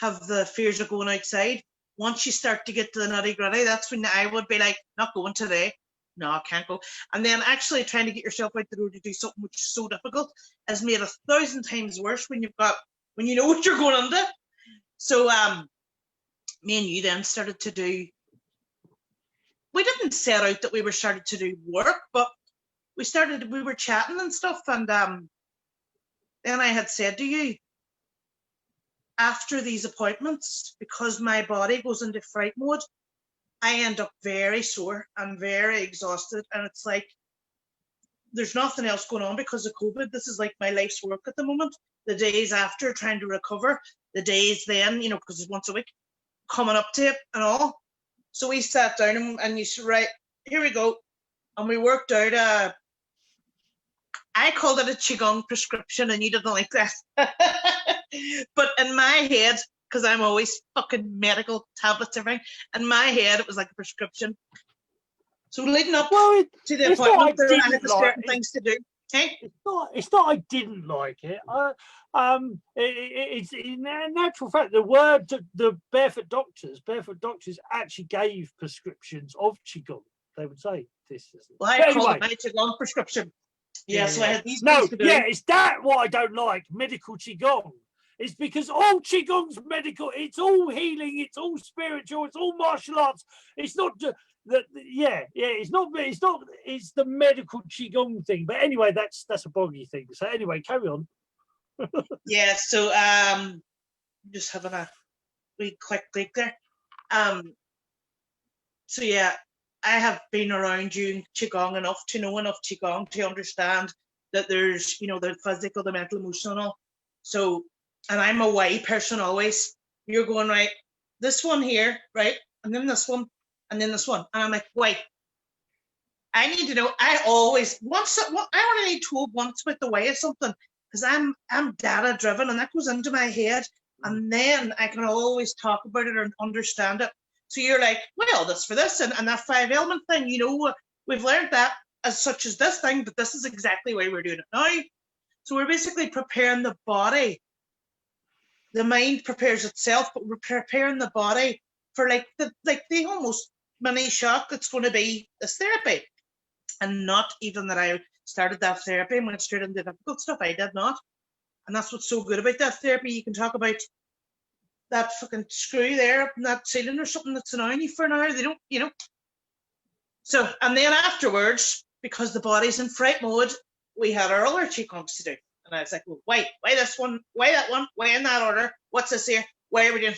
have the fears of going outside, once you start to get to the nitty gritty, that's when I would be like, not going today. No, I can't go. And then actually trying to get yourself out the road to do something which is so difficult is made 1,000 times worse when you know what you're going into. So me and you then started to do, we didn't set out that we were started to do work, but we were chatting and stuff, and then then I had said to you, after these appointments, because my body goes into fright mode, I end up very sore and very exhausted. And it's like, there's nothing else going on because of COVID. This is like my life's work at the moment. The days after, trying to recover, the days then, you know, because it's once a week, coming up to it and all. So we sat down and you said, right, here we go. And we worked out I called it a Qigong prescription and you didn't like that. But in my head, because I'm always fucking medical tablets, everything, in my head, it was like a prescription. So leading up to the appointment, I had certain things to do. Hey? It's not I didn't like it. It's in natural fact, the barefoot doctors actually gave prescriptions of Qigong. They would say this. Well, I called it my Qigong prescription. Yeah, so I had these things to do. Yeah, it's that what I don't like, medical Qigong. It's because all Qigong's medical, it's all healing, it's all spiritual, it's all martial arts. It's not just it's the medical Qigong thing. But anyway, that's a boggy thing. So anyway, carry on. Yeah, so just having a wee quick break there. So yeah, I have been around you Qigong enough to know enough Qigong to understand that there's, you know, the physical, the mental, emotional. So, and I'm a why person always. You're going, right, this one here, right, and then this one, and then this one. And I'm like, wait, I need to know. I only need told once about the way of something, because I'm data driven and that goes into my head. And then I can always talk about it and understand it. So you're like, well, this for this and that 5 element thing, you know, we've learned that as such as this thing, but this is exactly why we're doing it now. So we're basically preparing the body. The mind prepares itself, but we're preparing the body for like the almost mini shock that's going to be this therapy. And not even that I started that therapy and went straight into the difficult stuff. I did not. And that's what's so good about that therapy. You can talk about that fucking screw there up in that ceiling or something that's annoying you for an hour. They don't, you know. So, and then afterwards, because the body's in fright mode, we had our other Qigongs to do. And I was like, well, why this one? Why that one? Why in that order? What's this here? Why are we doing?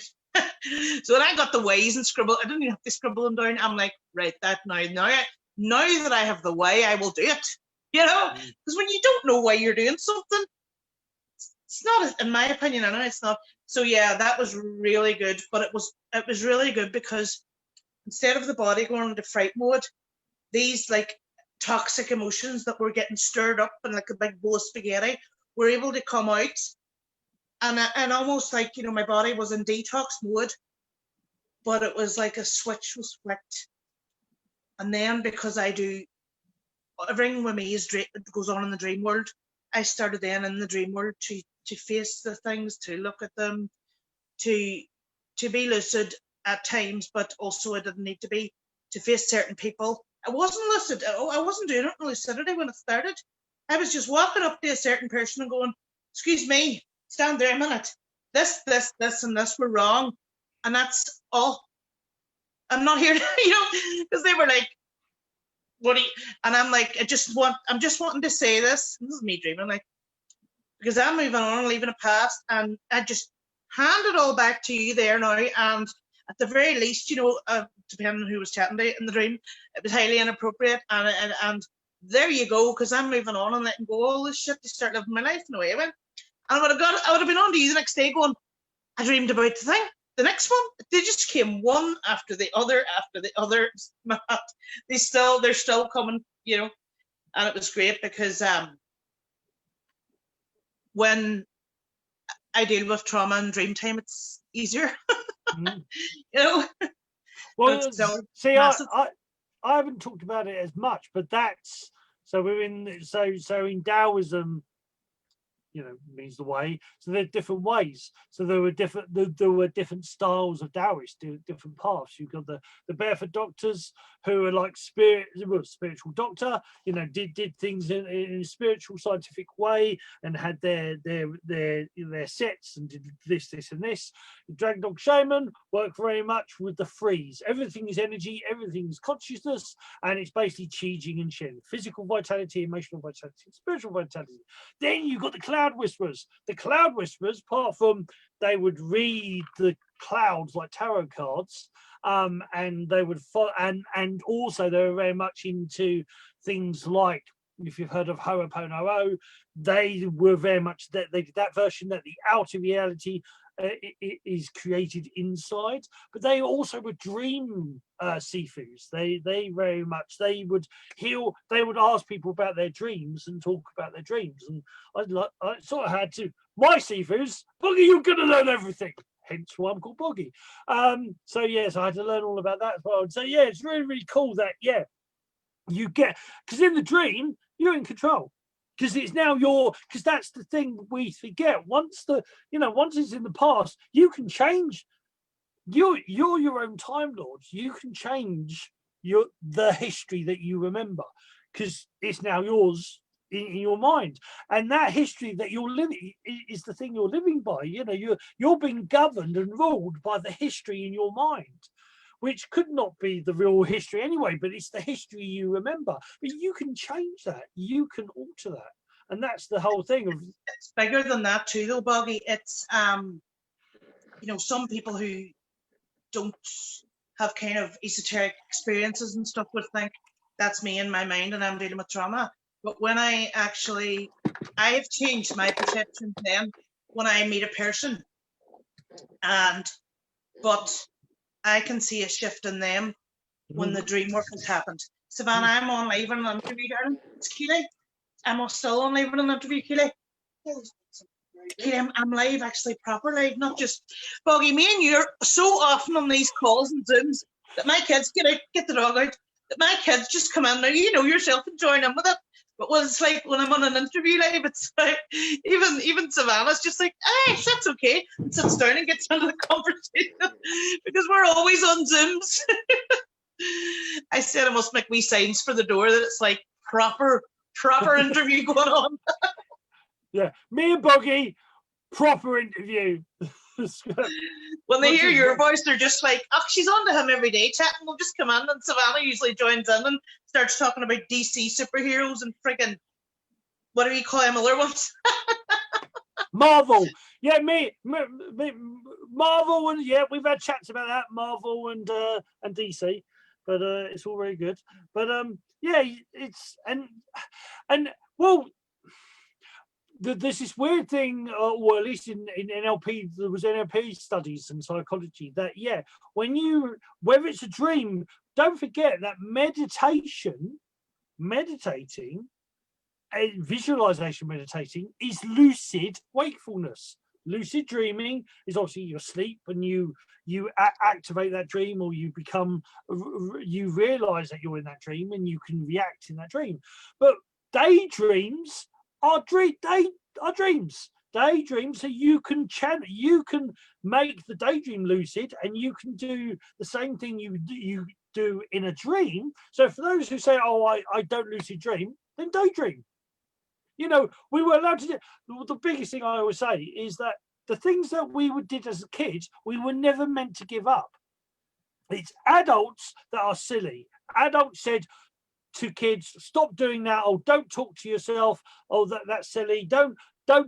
So when I got the ways and scribble, I didn't even have to scribble them down. I'm like, right, that now that I have the way, I will do it. You know, because when you don't know why you're doing something, it's not, in my opinion, I know it's not. So yeah, that was really good. But it was really good because instead of the body going into fright mode, these like toxic emotions that were getting stirred up and like a big bowl of spaghetti were able to come out, and almost like, you know, my body was in detox mode, but it was like a switch was flicked. And then because I do everything with me goes on in the dream world, I started then in the dream world to face the things, to look at them, to be lucid at times, but also I didn't need to be, to face certain people. I wasn't lucid. I wasn't doing it in lucidity when it started. I was just walking up to a certain person and going, excuse me, stand there a minute. This, and this were wrong. And that's all. I'm not here to, you know, because they were like, what do you, and I'm like, I'm just wanting to say this. This is me dreaming, like, because I'm moving on, leaving it past, and I just hand it all back to you there now. And at the very least, you know, depending on who was chatting to in the dream, it was highly inappropriate. And there you go, because I'm moving on and letting go all this shit to start living my life in a way. And I would have been on to you the next day going, I dreamed about the thing. The next one, they just came one after the other. They're still coming, you know. And it was great because when I deal with trauma in dream time, it's easier. You know. Well, see, I haven't talked about it as much, but that's so we're in in Taoism, you know, means the way. So there are different ways. So there were different styles of Taoists, different paths. You've got the barefoot doctors who are like spiritual doctor, you know, did things in a spiritual scientific way and had their sets and did this and this. The dragon dog shaman work very much with the freeze. Everything is energy, everything is consciousness, and it's basically Qi, Jing, and Shen. Physical vitality, emotional vitality, spiritual vitality. Then you've got the cloud cloud whisperers. The cloud whisperers, apart from they would read the clouds like tarot cards, and they would follow, and also they were very much into things like, if you've heard of Ho'oponopono, they were very much that version that the outer reality is created inside, but they also were dream sifus. They very much, they would heal, they would ask people about their dreams and talk about their dreams, and I sort of had to, my sifus, Boggy, you're gonna learn everything, hence why I'm called Boggy. So yes, I had to learn all about that as well. And so yeah, it's really, really cool that you get, because in the dream you're in control, because it's now because that's the thing we forget. Once it's in the past, you can change. You're your own time lord. You can change the history that you remember, because it's now yours in your mind, and that history that you're living is the thing you're living by. You're being governed and ruled by the history in your mind, which could not be the real history anyway, but it's the history you remember. But you can change that. You can alter that. And that's the whole thing. It's bigger than that too, though, Boggy. It's, some people who don't have kind of esoteric experiences and stuff would think that's me in my mind and I'm dealing with trauma. But when I have changed my perception then when I meet a person, but I can see a shift in them when the dream work has happened. Savannah, I'm on live in an interview, darling. It's Keely. I'm still on live in an interview, Keely. Keely, I'm live, actually, proper live, not just Boggy. Me and you are so often on these calls and Zooms that my kids get the dog out, that my kids just come in now, you know yourself, and join in with it. But what it's like when I'm on an interview live, it's like, even Savannah's just like, hey, that's okay, and sits down and gets into the conversation because we're always on Zooms. I said I must make wee signs for the door that it's like proper interview going on. Yeah, me and Boggy, proper interview. When they hear your voice, they're just like, oh, she's on to him every day chatting. We'll just come in, and Savannah usually joins in and starts talking about DC superheroes and friggin', what do we call them, other ones? Marvel. Yeah, me, Marvel, and yeah, we've had chats about that, Marvel and DC, but it's all very good. But yeah, it's and well, there's this weird thing, or at least in NLP, there was NLP studies and psychology that whether it's a dream, don't forget that meditating, visualization meditating is lucid wakefulness. Lucid dreaming is obviously your sleep, and you activate that dream, or you realize that you're in that dream and you can react in that dream. But daydreams are dreams. Daydreams, so you can make the daydream lucid, and you can do the same thing you do in a dream. So for those who say, oh, I don't lucid dream, then daydream. We were allowed to do. The biggest thing I always say is that the things that we did as a kid, we were never meant to give up. It's adults that are silly. Adults said to kids, stop doing that. Oh, don't talk to yourself. Oh, that's silly. Don't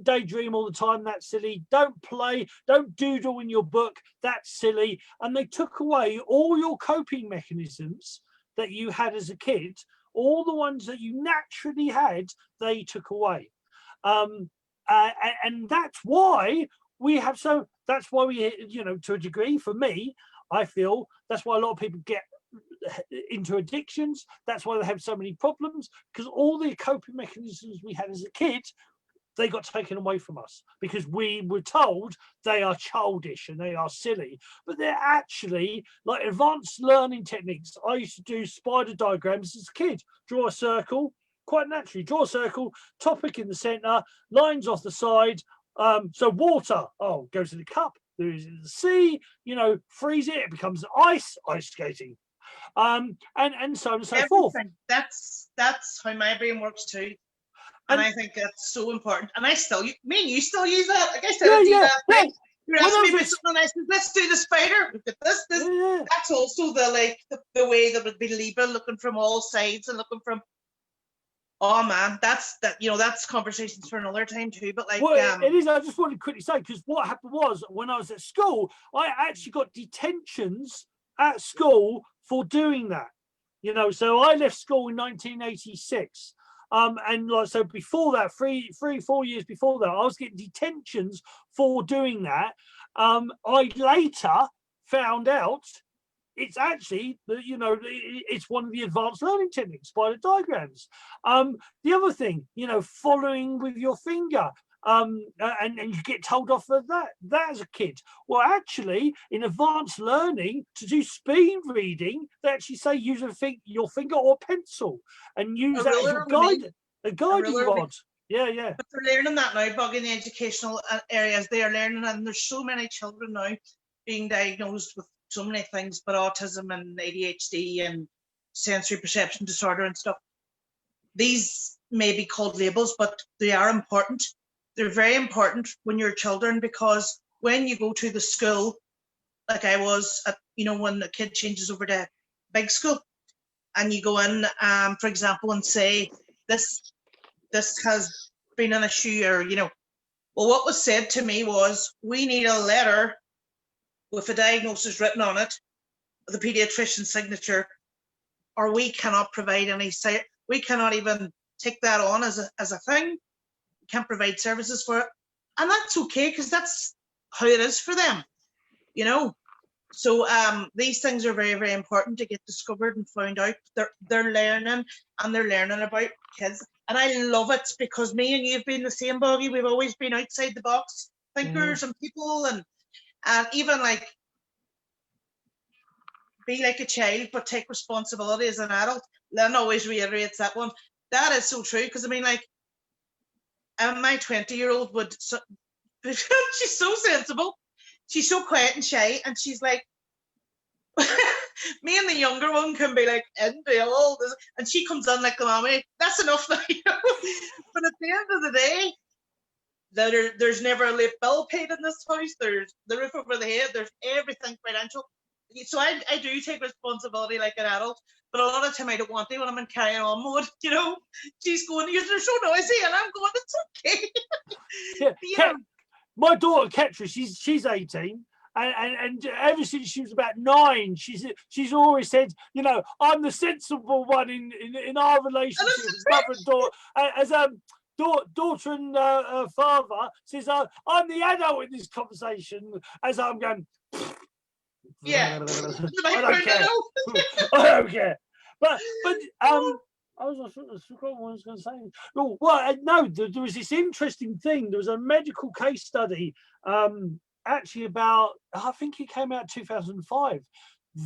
daydream all the time. That's silly. Don't play. Don't doodle in your book. That's silly. And they took away all your coping mechanisms that you had as a kid. All the ones that you naturally had, they took away. And that's why we have that's why we, to a degree, for me, I feel that's why a lot of people get into addictions. That's why they have so many problems, because all the coping mechanisms we had as a kid, they got taken away from us because we were told they are childish and they are silly, but they're actually like advanced learning techniques. I used to do spider diagrams as a kid. Draw a circle, quite naturally. Draw a circle, topic in the center, lines off the side. So water, goes in the cup. There is the sea. Freeze it becomes ice skating. And so on and so forth. That's how my brain works too. And I think that's so important. And me and you still use that. Like I said, that. You're asking me about something, I said, let's do the spider. Look at this. Yeah. That's also the way that would be Libra, looking from all sides and looking from Oh man, that's conversations for another time too. But like, well, it is. I just wanted to quickly say, because what happened was when I was at school, I actually got detentions at school for doing that. You know, so I left school in 1986. And like, so before that, 4 years before that, I was getting detentions for doing that. I later found out it's actually, you know, it's one of the advanced learning techniques, spider diagrams. The other thing, you know, following with your finger, and you get told off for that as a kid. Well, actually, in advanced learning, to do speed reading, they actually say use your finger or pencil and use that as your guide, a guiding rod. Yeah, yeah. But they're learning that now, Bug, in the educational areas. They are learning, and there's so many children now being diagnosed with so many things, but autism and ADHD and sensory perception disorder and stuff. These may be called labels, but they are important. They're very important when you're children, because when you go to the school, like I was at, you know, when the kid changes over to big school, and you go in, for example, and say, this has been an issue, or, you know, well, what was said to me was, we need a letter with a diagnosis written on it, the pediatrician's signature, or we cannot provide we cannot even take that on as a thing. We can't provide services for it. And that's okay, because that's how it is for them, you know. So these things are very, very important to get discovered and found out. They're learning, and they're learning about kids. And I love it, because me and you've been the same, Boggy. We've always been outside the box thinkers and people, and even like be like a child but take responsibility as an adult. Lynn always reiterates that one. That is so true, because I mean, like, my 20-year-old would, she's so sensible, she's so quiet and shy, and she's like, me and the younger one can be like into all this, and she comes on like, mommy, that's enough now, you know? But at the end of the day, there's never a late bill paid in this house. There's the roof over the head. There's everything financial. So I do take responsibility like an adult, but a lot of time I don't want to when I'm in carrying on mode. You know, she's going, you're so noisy, and I'm going, it's okay. Yeah. My daughter Ketra, she's 18. And ever since she was about 9, she's always said, you know, I'm the sensible one in our relationship as mother and daughter. As daughter and father says, I'm the adult in this conversation, as I'm going. Yeah, I don't care. I don't care. But I forgot what I was going to say. Oh, well, no, there was this interesting thing. There was a medical case study, actually about, I think it came out 2005.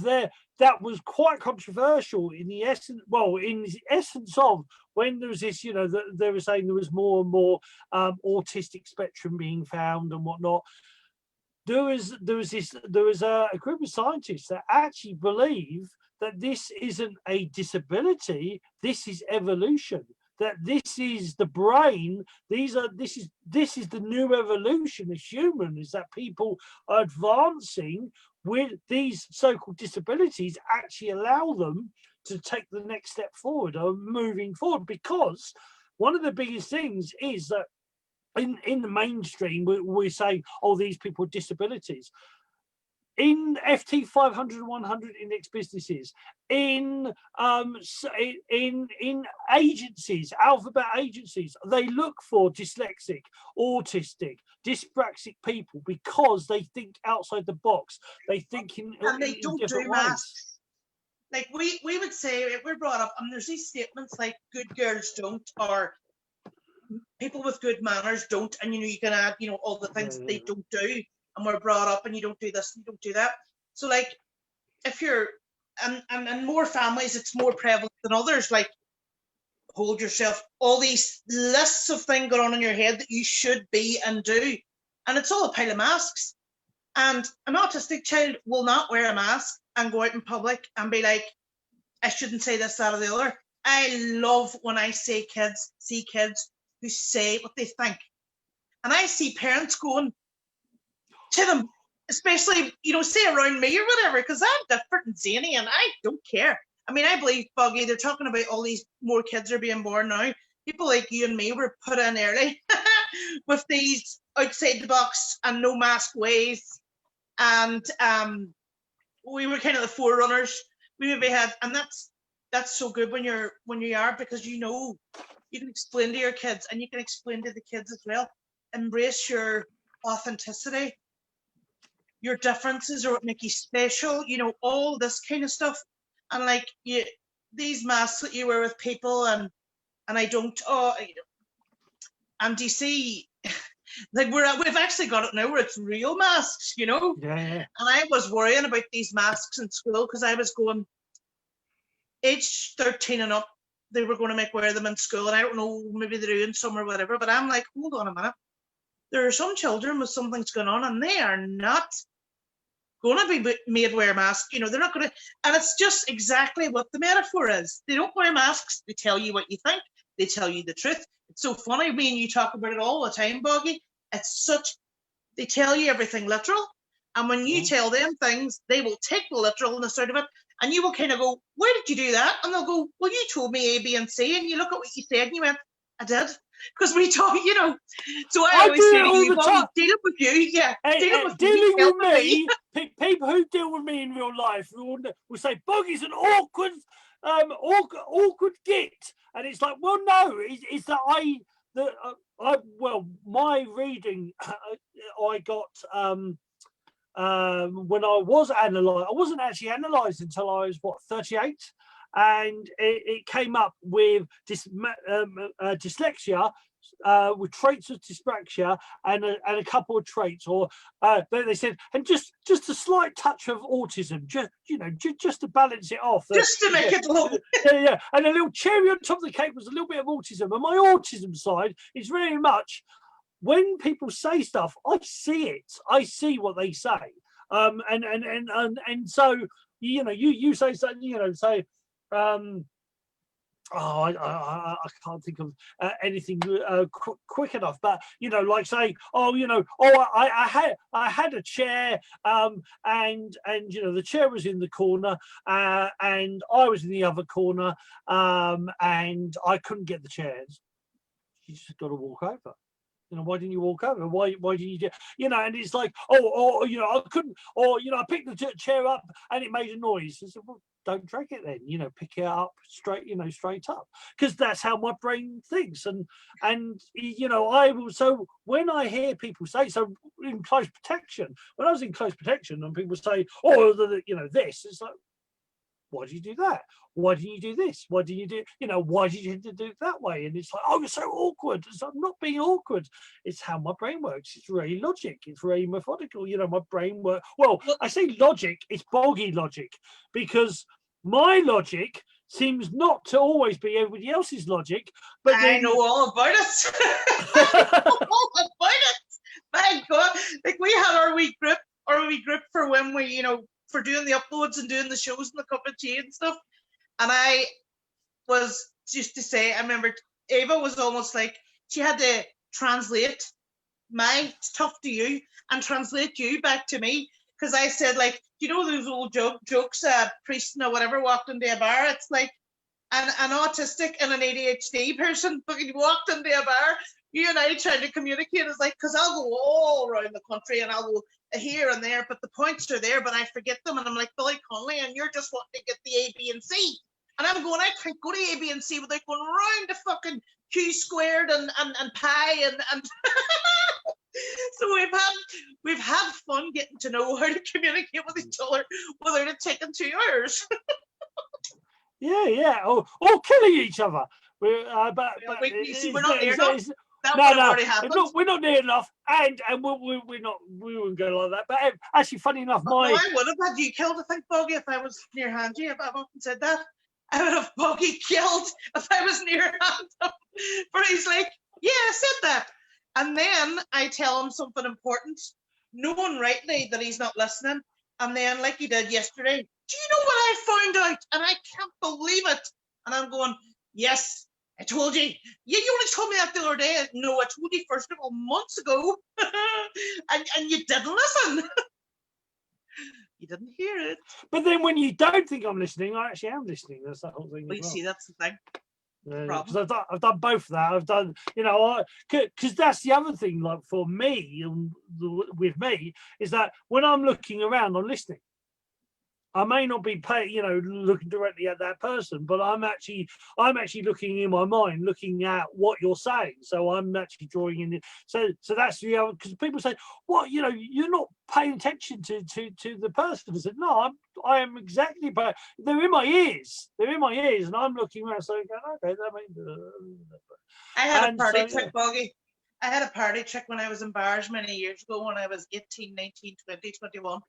That was quite controversial in the essence. Well, in the essence of when there was this, you know, they were saying there was more and more autistic spectrum being found and whatnot. There was a group of scientists that actually believe that this isn't a disability, this is evolution, that this is the brain, this is the new evolution as human, is that people are advancing with these so-called disabilities, actually allow them to take the next step forward or moving forward. Because one of the biggest things is that in the mainstream, we're saying, oh, these people with disabilities. In FT 500 and 100 index businesses, in agencies, alphabet agencies, they look for dyslexic, autistic, dyspraxic people because they think outside the box. They think in different ways. Like we would say, we're brought up, and there's these statements like "good girls don't," or "people with good manners don't," and you know, you can add, you know, all the things that they don't do, and we're brought up, and you don't do this, and you don't do that. So like, if you're and more families, it's more prevalent than others. Like, hold yourself, all these lists of things going on in your head that you should be and do, and it's all a pile of masks. And an autistic child will not wear a mask and go out in public and be like, I shouldn't say this, that, or the other. I love when I see kids who say what they think. And I see parents going to them, especially, you know, say around me or whatever, because I'm different and zany and I don't care. I mean, I believe, Boggy, they're talking about all these more kids are being born now. people like you and me were put in early with these outside the box and no mask ways, and we were kind of the forerunners. We maybe had, and that's so good when you are, because you know you can explain to your kids, and you can explain to the kids as well. Embrace your authenticity. Your differences are what make you special, you know, all this kind of stuff. And like these masks that you wear with people, and I don't, and you see, like we've actually got it now where it's real masks, you know. Yeah. And I was worrying about these masks in school, because I was going, age 13 and up, they were going to wear them in school, and I don't know, maybe they're doing some or whatever, but I'm like, hold on a minute. There are some children with something's going on, and they are not going to be made wear masks. You know, they're not going to, and it's just exactly what the metaphor is. They don't wear masks. They tell you what you think. They tell you the truth. It's so funny. Me and you talk about it all the time, Boggy. It's such, they tell you everything literal. And when you tell them things, they will take the literalness out of it. And you will kind of go, where did you do that? And they'll go, well, you told me A, B, and C. And you look at what you said and you went, I did. Because we talk, you know. So I always say to you, Bobby, dealing with you, dealing with me, people who deal with me in real life will say, Boggy's an awkward git. And it's like, well, no, it's that my reading, I got when I was analysed. I wasn't actually analysed until I was 38. And it came up with dyslexia, with traits of dyspraxia, and a couple of traits, or they said, and just a slight touch of autism, just to balance it off, just to make it look. Yeah, and a little cherry on top of the cake was a little bit of autism. And my autism side is very much, when people say stuff, I see it. I see what they say, and so you say something, say. I can't think of anything quick enough, but like say, I had a chair, and the chair was in the corner, and I was in the other corner, and I couldn't get the chairs. You just got to walk over. Why didn't you walk over? Why didn't you do? And it's like, I couldn't, or I picked the chair up and it made a noise. I said, well, don't drag it then. Pick it up straight, straight up, because that's how my brain thinks. And I will. So when I hear people say, so in close protection, when I was in close protection, and people say, this, it's like, why did you do that? Why didn't you do this? Why didn't you do, why did you do it that way? And it's like, oh, you're so awkward. It's like, I'm not being awkward. It's how my brain works. It's very logic. It's very methodical. My brain works. Well, I say logic, it's boggy logic, because my logic seems not to always be everybody else's logic. But I know all about it. I know all about it. My God. Like, we had our wee group for when we, for doing the uploads and doing the shows and the cup of tea and stuff. And I was just to say, I remember Ava was almost like, she had to translate my stuff to you and translate you back to me. Because I said, like, those old jokes, priest or whatever walked into a bar. It's like an autistic and an ADHD person fucking walked into a bar. You and I trying to communicate is like, because I'll go all around the country and I'll go here and there, but the points are there, but I forget them. And I'm like, Billy Connolly, and you're just wanting to get the A, B, and C. And I'm going, I can't go to A, B, and C without going around the fucking Q squared and pi and so we've had fun getting to know how to communicate with each other without it taking 2 hours. Yeah, or killing each other. We're not near enough. We're not near enough, and we wouldn't go like that. But actually, funny enough, I would have had you killed, I think, Boggy, if I was near hand you. I've often said that. I would have Boggy killed if I was near hand him. But he's like, yeah, I said that. And then I tell him something important, knowing rightly that he's not listening. And then, like he did yesterday, do you know what I found out? And I can't believe it. And I'm going, yes, I told you. You only told me that the other day. No, I told you first of all months ago. and you didn't listen. You didn't hear it. But then when you don't think I'm listening, I actually am listening. That's the whole thing. Well, you see, that's the thing. because I've done both of that. I've done, you know, because that's the other thing. Like for me, with me, is that when I'm looking around, I'm listening. I may not be looking directly at that person, but I'm actually looking in my mind, looking at what you're saying. So I'm actually drawing in. So that's the other, because people say, "What, you know, you're not paying attention to the person." I said, "No, I am exactly, but they're in my ears. They're in my ears, and I'm looking around, so going, okay, that means." I had a party trick, Boggy. I had a party trick when I was in bars many years ago, when I was 18, 19, 20, 21.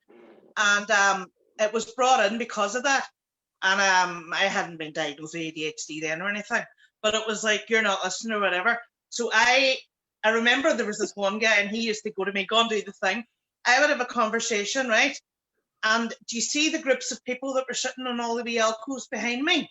And it was brought in because of that. And I hadn't been diagnosed with ADHD then or anything, but it was like, you're not listening or whatever. So I remember there was this one guy, and he used to go to me, "Go and do the thing." I would have a conversation, right? And do you see the groups of people that were sitting on all the wee alcoves behind me?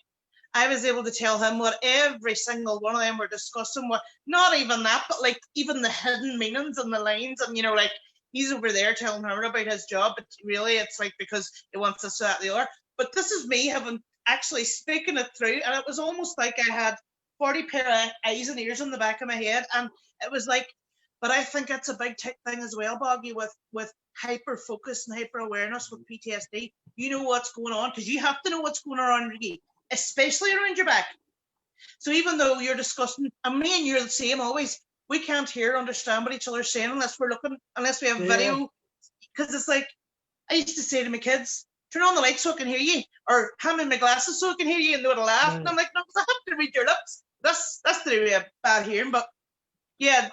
I was able to tell him what every single one of them were discussing. What, not even that, but like even the hidden meanings and the lines. And, you know, like, he's over there telling her about his job, but really it's like because he wants this, that, the other. But this is me having actually speaking it through, and it was almost like I had 40 pair of eyes and ears in the back of my head. And it was like, but I think that's a big thing as well, Boggy, with hyper focus and hyper awareness with PTSD. You know what's going on, because you have to know what's going on around you, especially around your back. So even though you're discussing, and me and you're the same always, we can't hear or understand what each other's saying unless we have video. Because it's like, I used to say to my kids, "Turn on the light so I can hear you," or "Hand me my glasses so I can hear you," and they would laugh. And I'm like, "No, because I have to read your lips." That's the way of bad hearing. But yeah.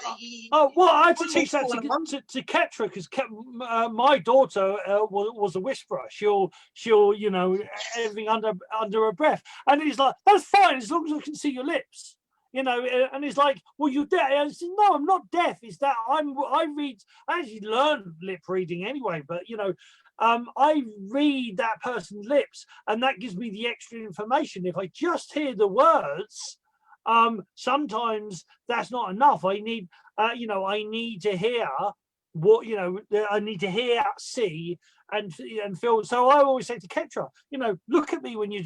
Well, I had to teach that to Ketra, because my daughter was a whisperer. She'll you know, everything under her breath, and he's like, "That's fine as long as I can see your lips." You know, and he's like, "Well, you're deaf." I said, "No, I'm not deaf. It's that I actually learned lip reading anyway, but you know, I read that person's lips, and that gives me the extra information. If I just hear the words, sometimes that's not enough. I need, you know, I need to hear what, you know, I need to hear, see, and feel. So I always say to Ketra, you know, look at me when you're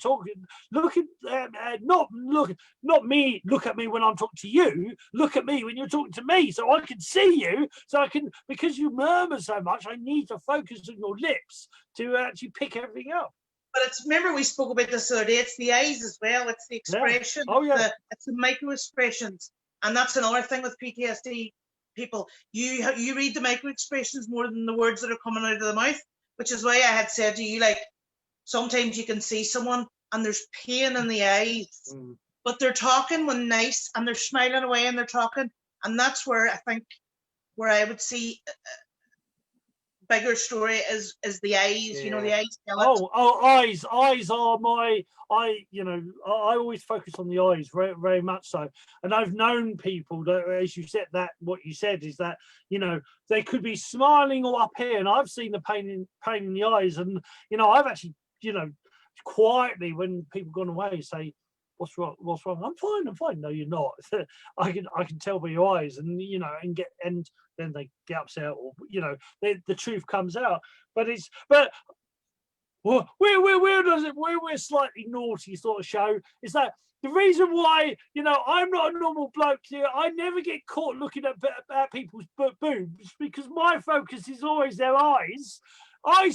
talking. Look at not me. Look at me when I'm talking to you. Look at me when you're talking to me, so I can see you. So I can, because you murmur so much, I need to focus on your lips to actually pick everything up. But it's, remember we spoke about this the other day, it's the eyes as well, it's the expression, it's the micro expressions. And that's another thing with PTSD people. You read the micro expressions more than the words that are coming out of the mouth, which is why I had said to you, like, sometimes you can see someone and there's pain in the eyes, but they're talking when nice, and they're smiling away and they're talking. And that's where I think, where I would see bigger story is the eyes. You know, the eyes tell it. Eyes are my, you know, I always focus on the eyes very, very much so. And I've known people that, as you said, that what you said is that, you know, they could be smiling all up here, and I've seen the pain in the eyes. And you know, I've actually, you know, quietly, when people gone away, say, "What's wrong? What's wrong?" "I'm fine." "No, you're not." I can tell by your eyes, and you know, and then they get upset, or you know, the truth comes out. But we're slightly naughty sort of show, is that the reason why, you know, I'm not a normal bloke here. I never get caught looking at people's boobs, because my focus is always their eyes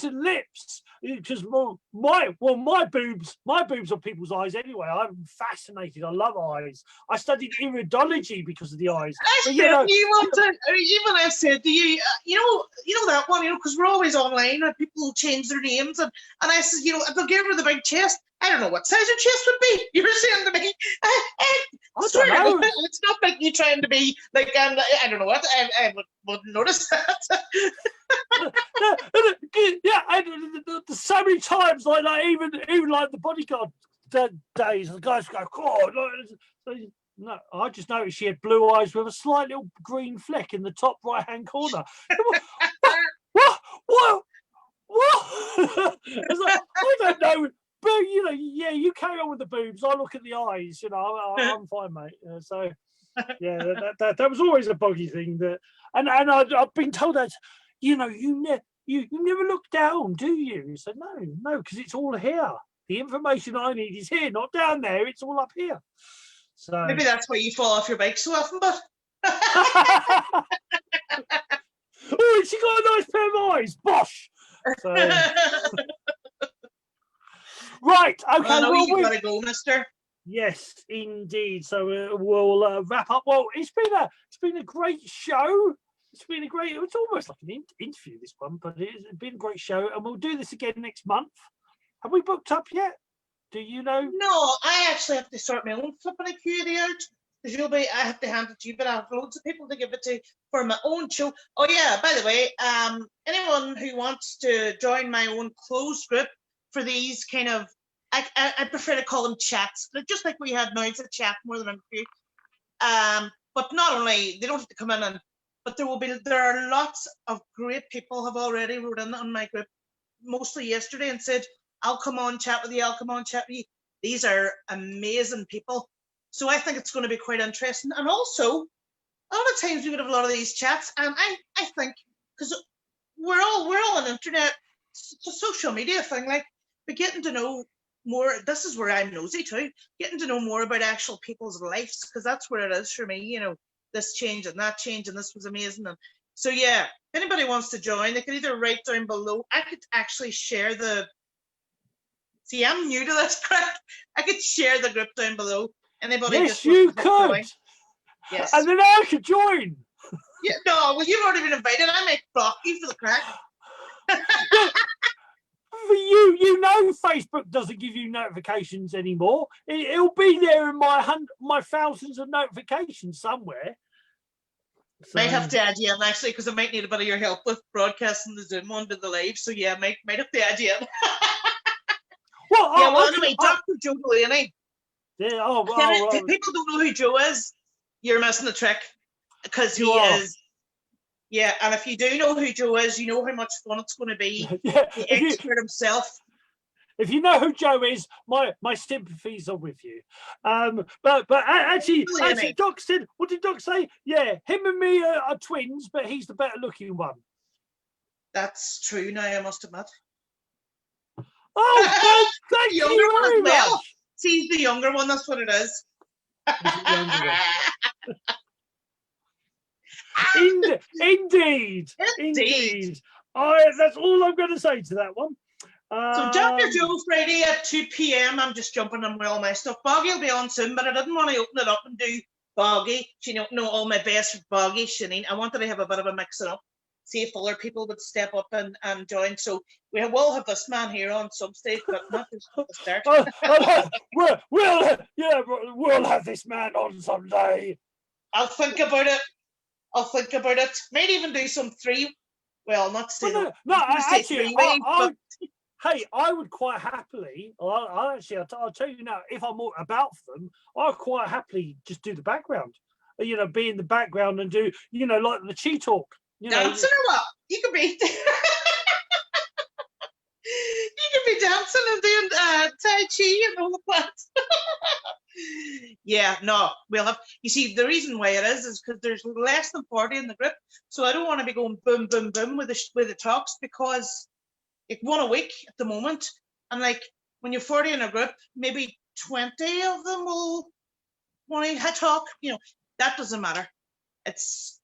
and lips, because my boobs are people's eyes anyway. I'm fascinated. I love eyes. I studied iridology because of the eyes. Even I said to you, you know that one, you know, because we're always online and people change their names, and I said, you know, if they'll give her the big chest, I don't know what size your chest would be. You were saying to me, I swear to God, it's not like you trying to be like, I don't know what, I wouldn't notice that. Yeah, and so many times, like even like the bodyguard days, the guys go, "God," no, I just noticed she had blue eyes with a slight little green fleck in the top right-hand corner. What? It's like, I don't know. But you know, yeah, you carry on with the boobs. I look at the eyes. You know, I'm fine, mate. So yeah, that was always a boggy thing. That, and I've been told that, you know, you never look down, do you? So no, because it's all here. The information I need is here, not down there. It's all up here. So Maybe that's why you fall off your bike so often, but oh, she got a nice pair of eyes. Bosh. So, right. Okay. I know Well, you gotta go, mister. yes, indeed. So we'll wrap up. Well, it's been a great show. It's almost like an interview, this one, but it's been a great show, and we'll do this again next month. Have we booked up yet? Do you know? No, I actually have to sort my own flipping Q&A out, because I have to hand it to you, but I have loads of people to give it to for my own show. Oh yeah, by the way, anyone who wants to join my own closed group for these kind of, I prefer to call them chats, but just like we had now, it's a chat more than an interview. But not only, they don't have to come in but there are lots of great people have already wrote in on my group, mostly yesterday, and said, I'll come on chat with you, I'll come on chat with you. These are amazing people. So I think it's going to be quite interesting. And also, a lot of times we would have a lot of these chats, and I think, because we're all on internet, it's a social media thing, like, but getting to know more, this is where I'm nosy too, getting to know more about actual people's lives, because that's where it is for me, you know, this change and that change, and this was amazing. And so yeah, if anybody wants to join, they can either write down below. I could actually share see, I'm new to this crap. I could share the group down below. Anybody? Yes, you could. Join. Yes. And then I could join. Yeah, no, well, you've already been invited. I might block you for the crack. For you know, Facebook doesn't give you notifications anymore. It'll be there in my thousands of notifications somewhere. So, might have to add you in, actually, because I might need a bit of your help with broadcasting the Zoom onto the live. So yeah, might have to add you in. Well, anyway, Dr. Joe Delaney. Yeah. If people don't know who Joe is, you're missing the trick, because he is. Yeah, and if you do know who Joe is, you know how much fun it's going to be. Yeah, the expert himself. If you know who Joe is, my sympathies are with you. But actually, Doc said, what did Doc say? Yeah, him and me are twins, but he's the better looking one. That's true. Now I must admit. Oh, thank you very much. See, he's the younger one. That's what it is. Indeed. That's all I'm going to say to that one. So Dr. Joe Friday at 2 p.m. I'm just jumping in with all my stuff. Boggy will be on soon, but I didn't want to open it up and do Boggy. You know all my best for Boggy, Shanice. I wanted to have a bit of a mix-it up. See if other people would step up and join. So we will have this man here on some stage, but not just at the start. We'll have this man on someday. I'll think about it. Might even do some three. Well, not say actually, hey, I would quite happily. I'll tell you now. If I'm more about them, I'll quite happily just do the background. You know, be in the background and do like the Chi Talk. Dancing or what? You could be. Dancing and doing Tai Chi and all that. Yeah, no, we'll have. You see, the reason why it is because there's less than 40 in the group, so I don't want to be going boom, boom, boom with the talks, because it's one a week at the moment, and like when you're 40 in a group, maybe 20 of them will want to talk. You know, that doesn't matter. It's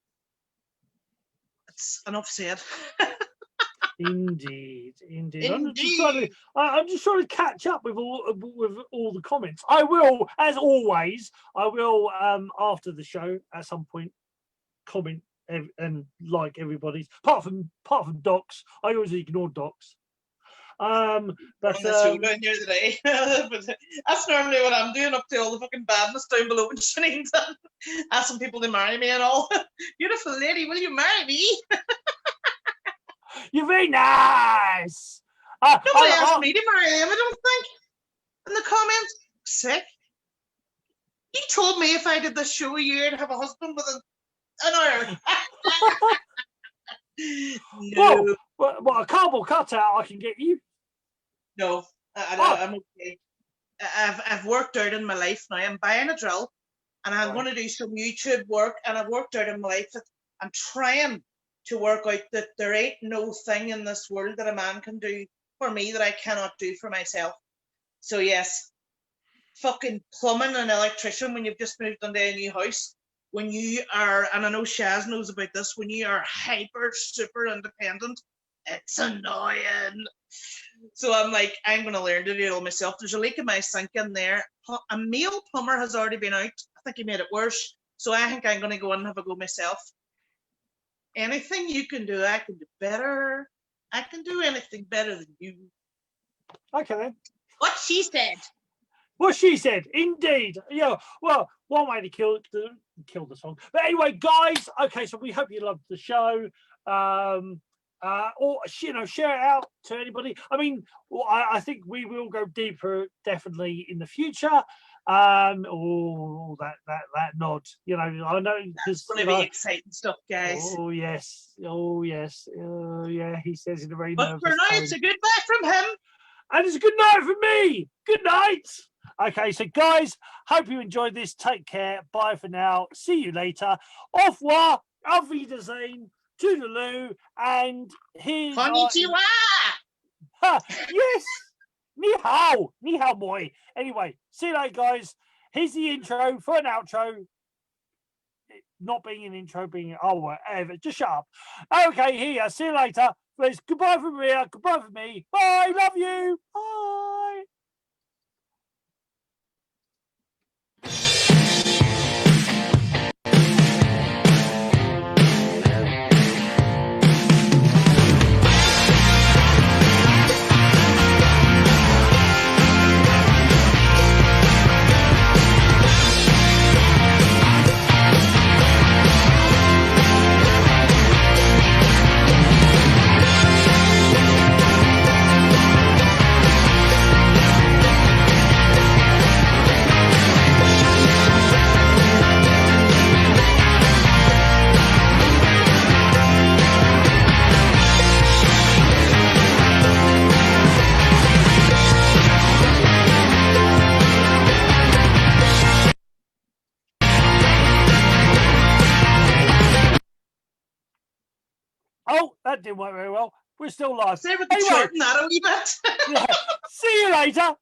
enough said. Indeed. I'm just trying to catch up with all the comments. I will, as always, after the show at some point comment and like everybody's. Apart from Docs, I always ignore Docs. But near the day. That's normally what I'm doing, up to all the fucking badness down below and Shanine's asking people to marry me and all. Beautiful lady, will you marry me? You're very nice. Nobody asked me to marry him, I don't think. In the comments, sick. He told me if I did this show, you'd have a husband with an hour. No. Well, a cardboard cutout I can get you. No, I'm okay. I've worked out in my life now. I'm buying a drill, and I'm going to do some YouTube work. And I've worked out in my life that I'm trying to work out that there ain't no thing in this world that a man can do for me that I cannot do for myself. So yes, fucking plumbing and electrician when you've just moved into a new house. When you are, and I know Shaz knows about this, when you are hyper super independent, it's annoying. So I'm like, I'm going to learn to do it all myself. There's a leak in my sink in there. A male plumber has already been out. I think he made it worse. So I think I'm going to go in and have a go myself. Anything you can do, I can do better. I can do anything better than you. Okay then. What she said. What she said, indeed. Yeah. Well, one way to kill the song. But anyway, guys. Okay, so we hope you loved the show. Or share it out to anybody. I mean, I think we will go deeper, definitely in the future. Oh, that nod. You know, I know it's going to be exciting stuff, guys. Oh yes, yeah. He says in a very But for now, tone. it's a goodbye from him, and it's a good night from me. Good night. Okay, so guys, hope you enjoyed this. Take care. Bye for now. See you later. Au revoir. Auf Wiedersehen. Toodaloo. And here's Konnichiwa. Yes. Ni hao. Ni hao, boy. Anyway, see you later, guys. Here's the intro for an outro. Not being an intro, being whatever. Just shut up. Okay, here. See you later. Please, goodbye from Rhea. Goodbye from me. Bye. Love you. Bye. Oh, that didn't work very well. We're still live. Say we can shorten that a wee bit. Yeah. See you later.